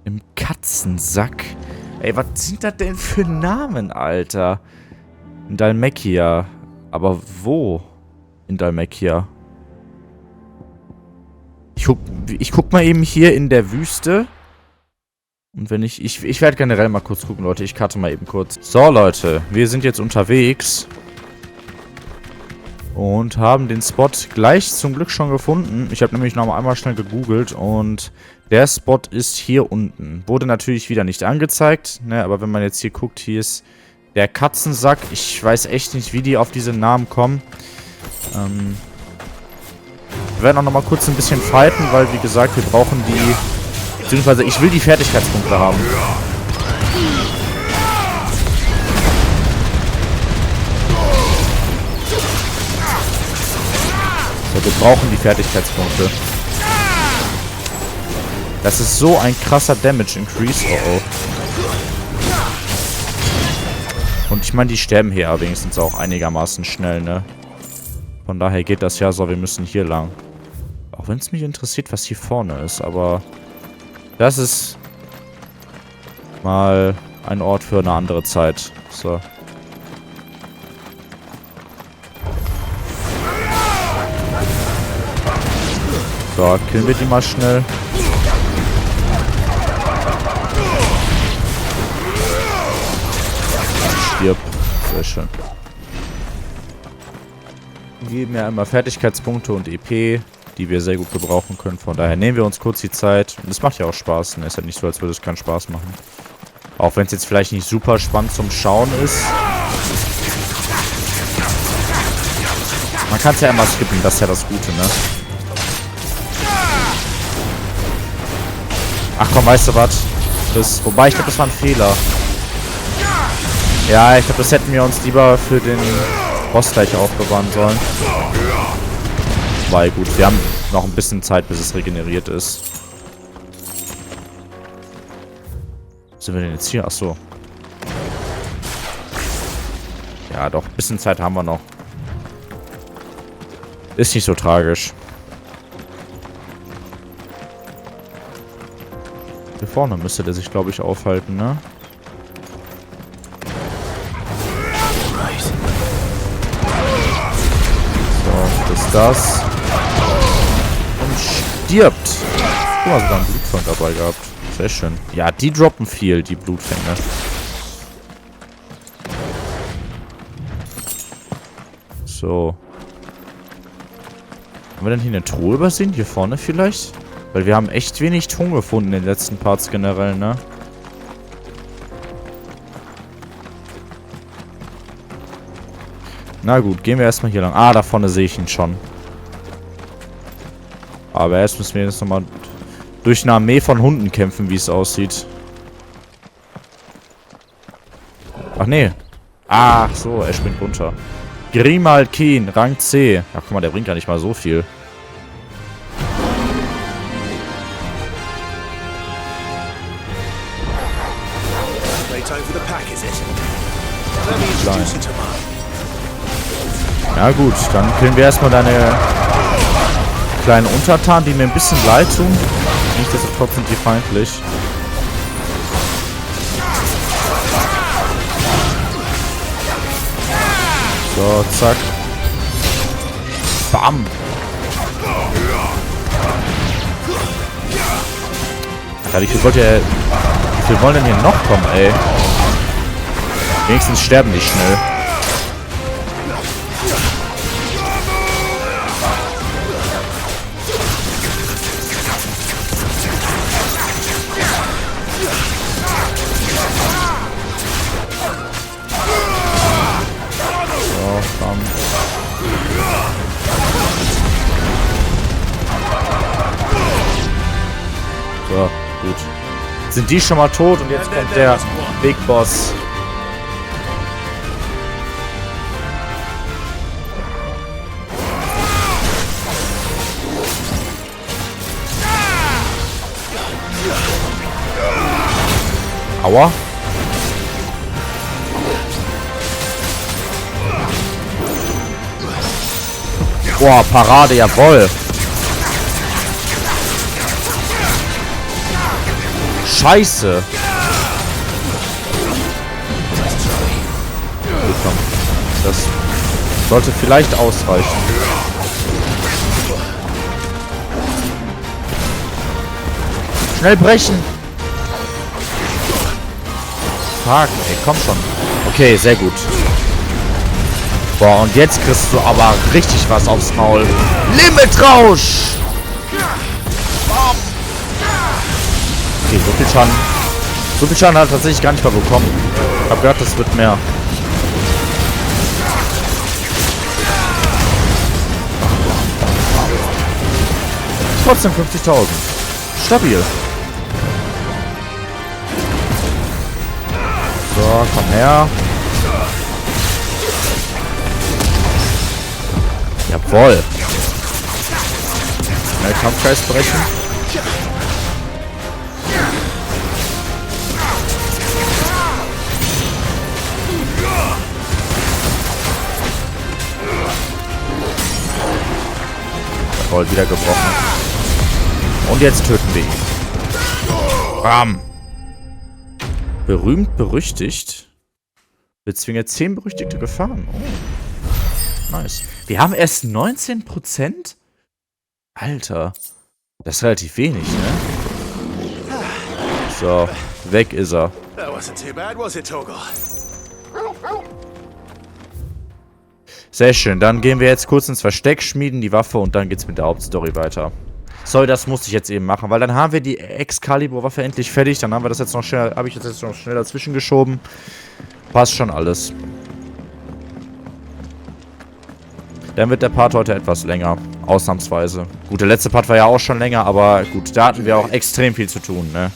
Im Katzensack. Ey, was sind das denn für Namen, Alter? In Dalmekia. Aber wo? In Dalmekia. Ich guck mal eben hier in der Wüste. Und wenn ich werde generell mal kurz gucken, Leute. Ich cutte mal eben kurz. So, Leute. Wir sind jetzt unterwegs. Und haben den Spot gleich zum Glück schon gefunden. Ich habe nämlich noch einmal schnell gegoogelt und der Spot ist hier unten. Wurde natürlich wieder nicht angezeigt, ne, aber wenn man jetzt hier guckt, hier ist der Katzensack. Ich weiß echt nicht, wie die auf diese Namen kommen. Wir werden auch noch mal kurz ein bisschen fighten, weil wie gesagt, wir brauchen die... Beziehungsweise ich will die Fertigkeitspunkte haben. So, wir brauchen die Fertigkeitspunkte. Das ist so ein krasser Damage Increase. Oh oh. Und ich meine, die sterben hier ja wenigstens auch einigermaßen schnell, ne? Von daher geht das ja so, wir müssen hier lang. Auch wenn es mich interessiert, was hier vorne ist, aber das ist mal ein Ort für eine andere Zeit. So. So, killen wir die mal schnell. Stirb. Sehr schön. Wir geben ja immer Fertigkeitspunkte und EP, die wir sehr gut gebrauchen können. Von daher nehmen wir uns kurz die Zeit. Und es macht ja auch Spaß. Ne? Ist ja nicht so, als würde es keinen Spaß machen. Auch wenn es jetzt vielleicht nicht super spannend zum Schauen ist. Man kann es ja immer skippen, das ist ja das Gute, ne? Ach komm, weißt du was? Wobei, ich glaube, das war ein Fehler. Ja, ich glaube, das hätten wir uns lieber für den Boss gleich aufbewahren sollen. Weil gut, wir haben noch ein bisschen Zeit, bis es regeneriert ist. Wo sind wir denn jetzt hier? Achso. Ja, doch, ein bisschen Zeit haben wir noch. Ist nicht so tragisch. Hier vorne müsste der sich, glaube ich, aufhalten, ne? So, das. Und stirbt. Guck mal, sogar einen Blutfang dabei gehabt. Sehr schön. Ja, die droppen viel, die Blutfänge. So. Haben wir denn hier eine Truhe übersehen? Hier vorne vielleicht? Weil wir haben echt wenig Ton gefunden in den letzten Parts generell, ne? Na gut, gehen wir erstmal hier lang. Ah, da vorne sehe ich ihn schon. Aber erst müssen wir jetzt nochmal durch eine Armee von Hunden kämpfen, wie es aussieht. Ach nee. Ach so, er springt runter. Grimalkin, Rang C. Ach guck mal, der bringt gar nicht mal so viel. Klein. Ja gut, dann killen wir erstmal deine kleinen Untertanen, die mir ein bisschen leid tun. Nichtsdestotrotz sind die feindlich. So, zack. Bam. Ja, wie viel wollen denn hier noch kommen, ey? Wenigstens sterben die schnell. So, bam. So, gut. Sind die schon mal tot und jetzt kommt der Big Boss. Aua. Boah, Parade, jawohl. Scheiße. Gut, komm. Das sollte vielleicht ausreichen. Schnell brechen. Fuck, ey, komm schon. Okay, sehr gut. Boah, und jetzt kriegst du aber richtig was aufs Maul. Limitrausch! Okay, so viel Schaden. So viel Schaden hat er tatsächlich gar nicht mehr bekommen. Ich hab gedacht, das wird mehr. Trotzdem 50.000. Stabil. So, komm her. Jawohl. Schnell Kampfgeist brechen. Jawohl, wieder gebrochen. Und jetzt töten wir ihn. Bam. Berühmt, berüchtigt. Bezwinge 10 berüchtigte Gefahren. Oh. Nice. Wir haben erst 19%? Alter. Das ist relativ wenig, ne? So, weg ist er. That wasn't too bad, was it, Torgal? Sehr schön, dann gehen wir jetzt kurz ins Versteck, schmieden die Waffe und dann geht's mit der Hauptstory weiter. Sorry, das musste ich jetzt eben machen, weil dann haben wir die Excalibur-Waffe endlich fertig. Dann haben wir das jetzt noch schnell, habe ich jetzt noch schnell dazwischen geschoben. Passt schon alles. Dann wird der Part heute etwas länger, ausnahmsweise. Gut, der letzte Part war ja auch schon länger, aber gut, da hatten wir auch extrem viel zu tun, ne?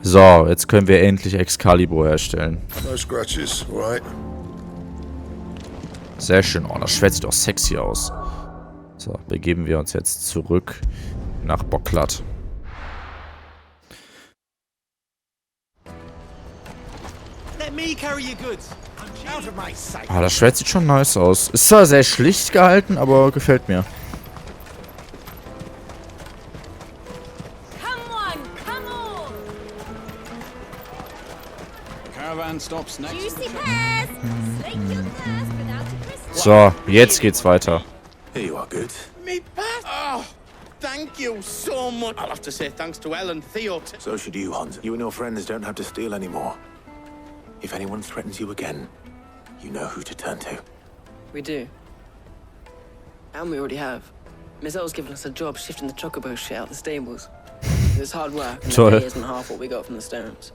So, jetzt können wir endlich Excalibur herstellen. No scratches, right? Sehr schön. Oh, das Schwert sieht auch sexy aus. So, begeben wir uns jetzt zurück nach Bocklat. Ah, das Schwert sieht schon nice aus. Ist zwar sehr schlicht gehalten, aber gefällt mir. So, jetzt geht's weiter. Here you are, good. Me back? Oh, thank you so much. I'll have to say thanks to Elle and Theo. So should you, Hans. You and your friends don't have to steal anymore. If anyone threatens you again, you know who to turn to. We do. And we already have. Miss Elle's given us a job shifting the chocobo shit out the stables. It's hard work, and the pay isn't half what we got from the Stones.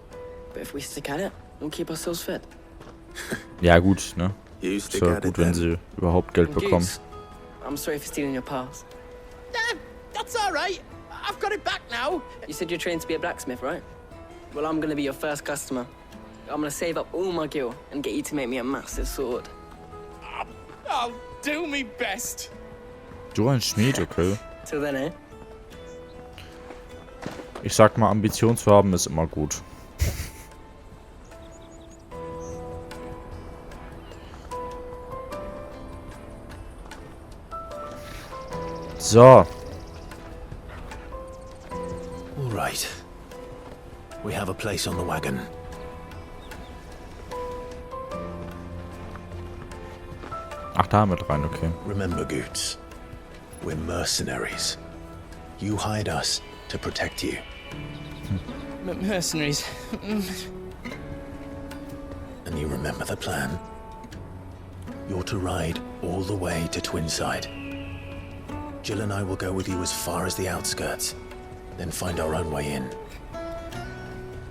But if we stick at it, we'll keep ourselves fit. Ja gut, ne? Ist ja gut, wenn sie überhaupt Geld bekommen. I'm sorry for stealing your pass. That's all right. I've got it back now. You said you're trained to be a blacksmith, right? Well, I'm gonna be your first customer. I'm gonna save up all my gil and get you to make me a massive sword. I'll do my best. Du ein Schmied, okay. Till then, eh? Ich sag mal, Ambition zu haben ist immer gut. So. All right. We have a place on the wagon. Ach, da mit rein, okay. Remember, Goots, we're mercenaries. You hired us to protect you. Mercenaries. And you remember the plan? You're to ride all the way to Twinside. Jill and I will go with you as far as the outskirts, then find our own way in.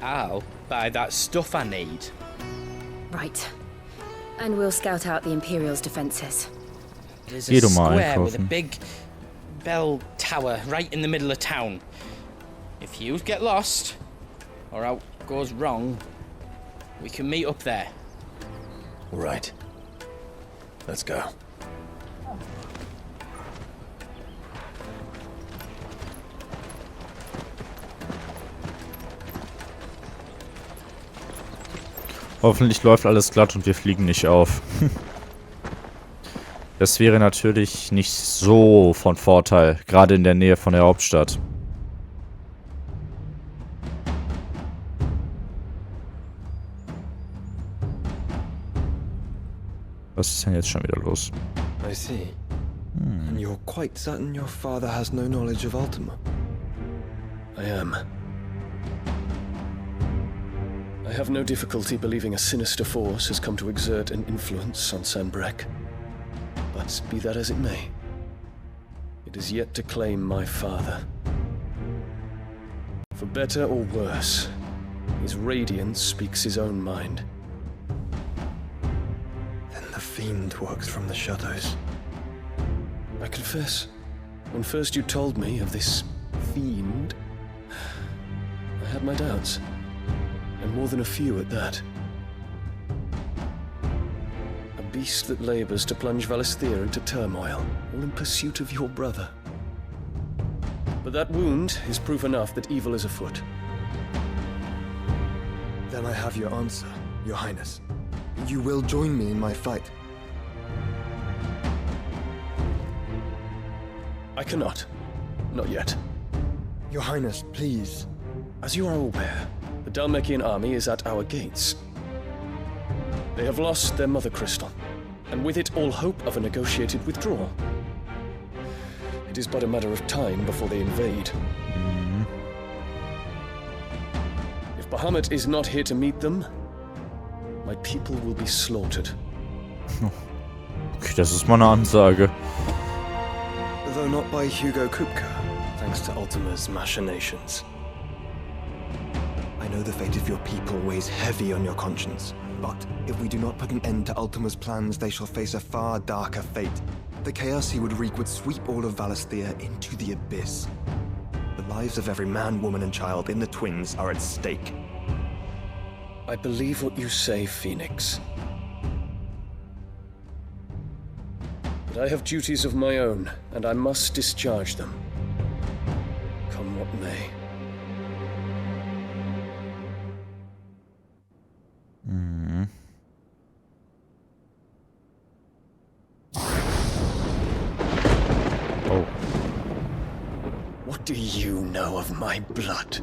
I'll buy that stuff I need. Right. And we'll scout out the Imperial's defenses. There's a square with a big bell tower right in the middle of town. If you get lost, or out goes wrong, we can meet up there. All right. Let's go. Hoffentlich läuft alles glatt und wir fliegen nicht auf. Das wäre natürlich nicht so von Vorteil, gerade in der Nähe von der Hauptstadt. Was ist denn jetzt schon wieder los? I see. And you're quite certain your father has no knowledge of Ultima? I am. I have no difficulty believing a sinister force has come to exert an influence on Sanbreque. But be that as it may, it is yet to claim my father. For better or worse, his radiance speaks his own mind. Then the fiend works from the shadows. I confess, when first you told me of this fiend, I had my doubts. And more than a few at that. A beast that labors to plunge Valisthea into turmoil, all in pursuit of your brother. But that wound is proof enough that evil is afoot. Then I have your answer, Your Highness. You will join me in my fight. I cannot. Not yet. Your Highness, please. As you are aware, the Dalmekian army is at our gates. They have lost their mother crystal, and with it all hope of a negotiated withdrawal. It is but a matter of time before they invade. If Bahamut is not here to meet them, my people will be slaughtered. Okay, das ist mal eine Ansage. Though not by Hugo Kupka, thanks to Ultima's machinations. I know the fate of your people weighs heavy on your conscience, but if we do not put an end to Ultima's plans, they shall face a far darker fate. The chaos he would wreak would sweep all of Valisthea into the abyss. The lives of every man, woman, and child in the Twins are at stake. I believe what you say, Phoenix. But I have duties of my own, and I must discharge them. Come what may. Oh. What do you know of my blood?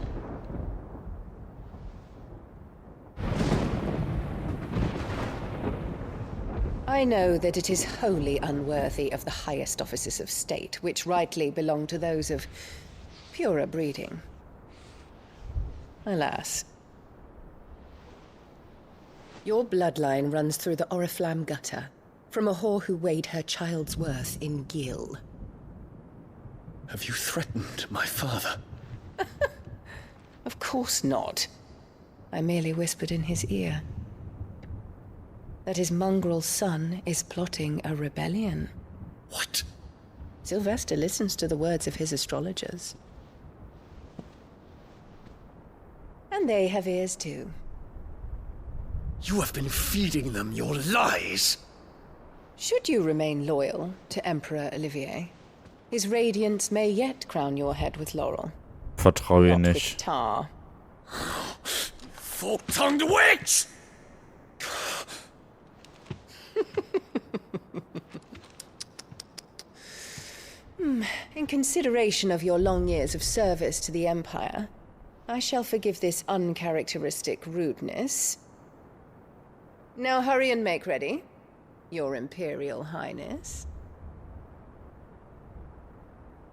I know that it is wholly unworthy of the highest offices of state, which rightly belong to those of purer breeding. Alas. Your bloodline runs through the Oriflamme gutter, from a whore who weighed her child's worth in gil. Have you threatened my father? Of course not. I merely whispered in his ear that his mongrel son is plotting a rebellion. What? Sylvester listens to the words of his astrologers. And they have ears too. You have been feeding them your lies! Should you remain loyal to Emperor Olivier, his radiance may yet crown your head with laurel. Vertraue ihr Not nicht. with tar. Fork-tongued witch! In consideration of your long years of service to the Empire, I shall forgive this uncharacteristic rudeness. Now hurry and make ready, Your Imperial Highness.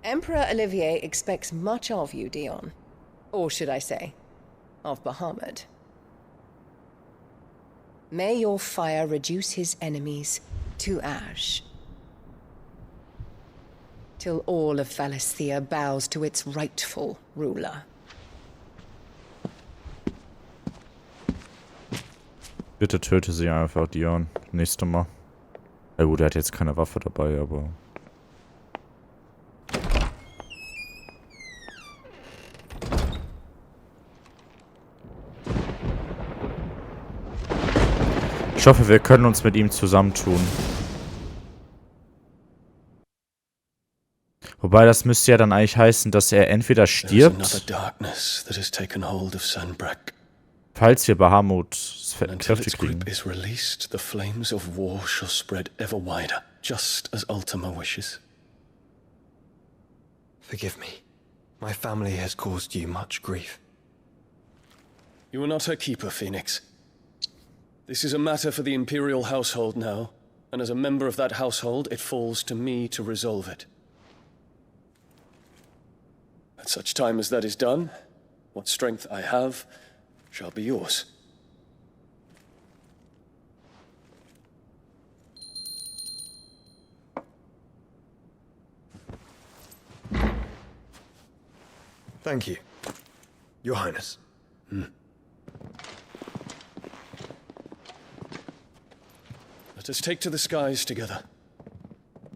Emperor Olivier expects much of you, Dion. Or should I say, of Bahamut. May your fire reduce his enemies to ash, till all of Valisthea bows to its rightful ruler. Bitte töte sie einfach, Dion. Nächstes Mal. Ja gut, er hat jetzt keine Waffe dabei, aber... Ich hoffe, wir können uns mit ihm zusammentun. Wobei, das müsste ja dann eigentlich heißen, dass er entweder stirbt, falls wir Bahamut Kräfte kriegen. Is released, the flames of war shall spread ever wider, just as Ultima wishes. Forgive me. My family has caused you much grief. You are not her keeper, Phoenix. This is a matter for the Imperial household now, and as a member of that household, it falls to me to resolve it. At such time as that is done, what strength I have shall be yours. Thank you, Your Highness. Let us take to the skies together,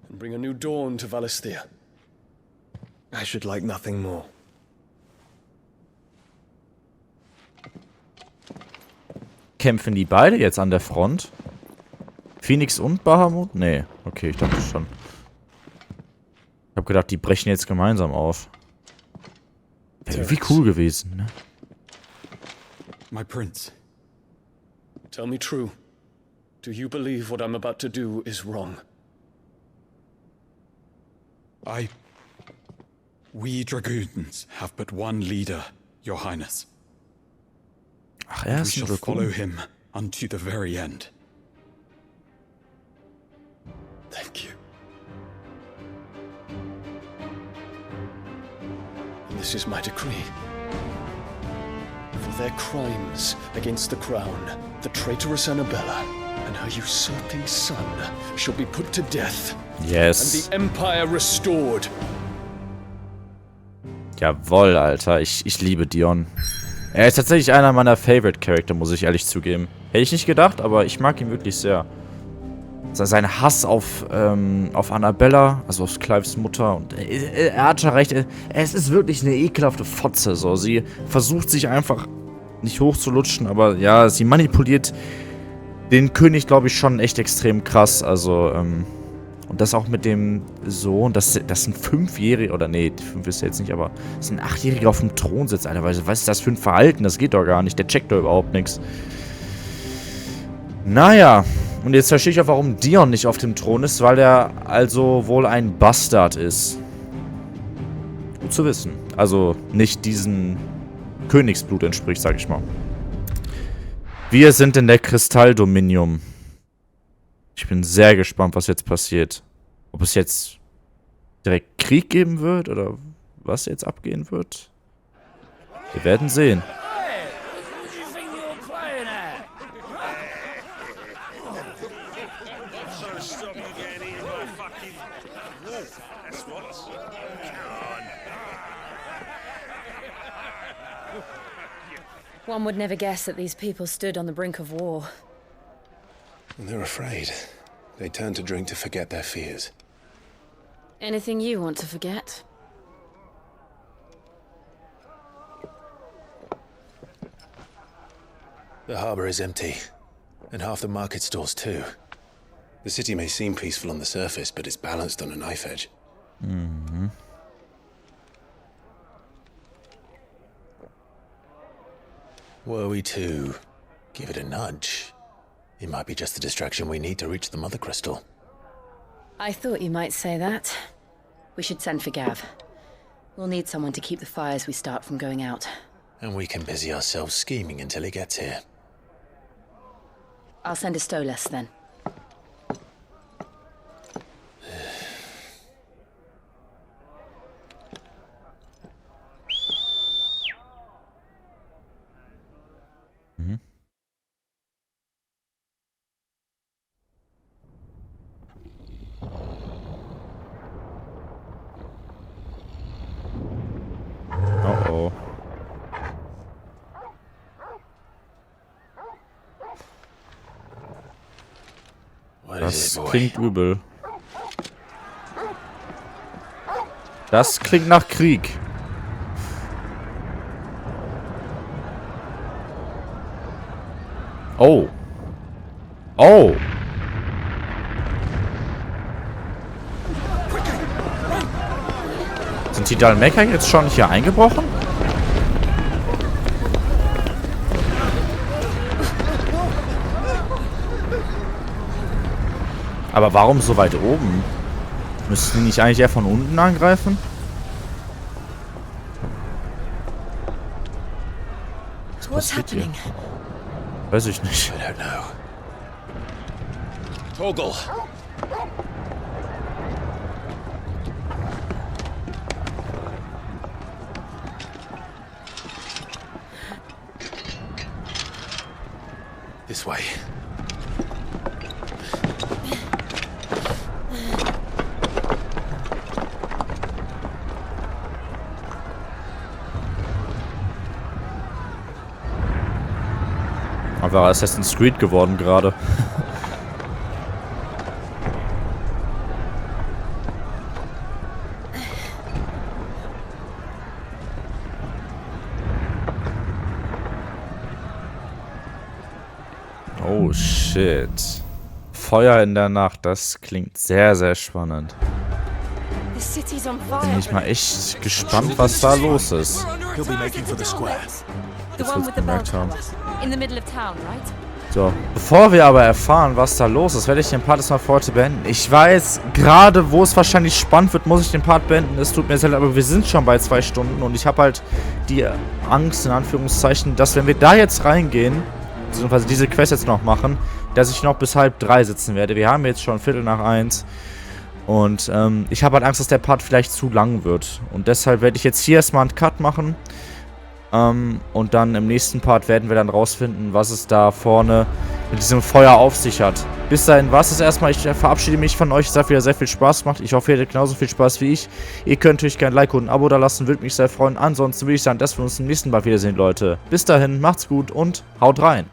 and bring a new dawn to Valisthea. I should like nothing more. Kämpfen die beide jetzt an der Front? Phoenix und Bahamut? Nee, okay, ich dachte schon. Ich hab gedacht, die brechen jetzt gemeinsam auf. Wäre irgendwie cool gewesen, ne? My prince. Tell me true. Do you believe what I'm about to do is wrong? We Dragoons have but one leader, Your Highness. Ach, We shall follow him unto the very end. Thank you. this is my decree. For their crimes against the crown, the traitorous Annabella and her usurping son shall be put to death. Yes. And the Empire restored. Jawohl, Alter. Ich liebe Dion. Er ist tatsächlich einer meiner Favorite-Charakter, muss ich ehrlich zugeben. Hätte ich nicht gedacht, aber ich mag ihn wirklich sehr. Sein Hass auf Annabella, also auf Clives Mutter. Und er hat schon recht, es ist wirklich eine ekelhafte Fotze. So. Sie versucht sich einfach nicht hochzulutschen, aber ja, sie manipuliert den König, glaube ich, schon echt extrem krass. Also, und das auch mit dem Sohn, das sind 5-Jährige, oder nee, 5 ist ja jetzt nicht, aber das sind 8-Jährige auf dem Thron sitzt, Alter. Was ist das für ein Verhalten? Das geht doch gar nicht. Der checkt doch überhaupt nichts. Naja, und jetzt verstehe ich auch, warum Dion nicht auf dem Thron ist, weil er also wohl ein Bastard ist. Gut zu wissen. Also nicht diesem Königsblut entspricht, sag ich mal. Wir sind in der Kristalldominium. Ich bin sehr gespannt, was jetzt passiert. Ob es jetzt direkt Krieg geben wird oder was jetzt abgehen wird. Wir werden sehen. One would never guess that these people stood on the brink of war. They're afraid. They turn to drink to forget their fears. Anything you want to forget? The harbor is empty, and half the market stalls too. The city may seem peaceful on the surface, but it's balanced on a knife edge. Mhm. Were we to give it a nudge, it might be just the distraction we need to reach the Mother Crystal. I thought you might say that. We should send for Gav. We'll need someone to keep the fires we start from going out. And we can busy ourselves scheming until he gets here. I'll send a Stolas then. Mhm. Oh. Das klingt übel. Das klingt nach Krieg. Oh. Oh. Sind die Dalmecker jetzt schon hier eingebrochen? Aber warum so weit oben? Müssten die nicht eigentlich eher von unten angreifen? Was passiert hier? Weiß ich nicht. I don't know. Torgal! This way. Einfach Assassin's Creed geworden gerade. Oh shit. Feuer in der Nacht, das klingt sehr, sehr spannend. Bin ich mal echt gespannt, was da los ist. Jetzt wird's gemerkt haben. So, bevor wir aber erfahren, was da los ist, werde ich den Part jetzt mal für heute beenden. Ich weiß, gerade wo es wahrscheinlich spannend wird, muss ich den Part beenden. Es tut mir sehr leid, aber wir sind schon bei 2 Stunden und ich habe halt die Angst, in Anführungszeichen, dass wenn wir da jetzt reingehen, beziehungsweise diese Quest jetzt noch machen, dass ich noch bis 2:30 sitzen werde. Wir haben jetzt schon 1:45. Und ich habe halt Angst, dass der Part vielleicht zu lang wird. Und deshalb werde ich jetzt hier erstmal einen Cut machen. Und dann im nächsten Part werden wir dann rausfinden, was es da vorne mit diesem Feuer auf sich hat. Bis dahin war es das erstmal. Ich verabschiede mich von euch. Es hat wieder sehr viel Spaß gemacht. Ich hoffe, ihr hattet genauso viel Spaß wie ich. Ihr könnt natürlich gerne ein Like und ein Abo da lassen. Würde mich sehr freuen. Ansonsten würde ich sagen, dass wir uns im nächsten Mal wiedersehen, Leute. Bis dahin, macht's gut und haut rein.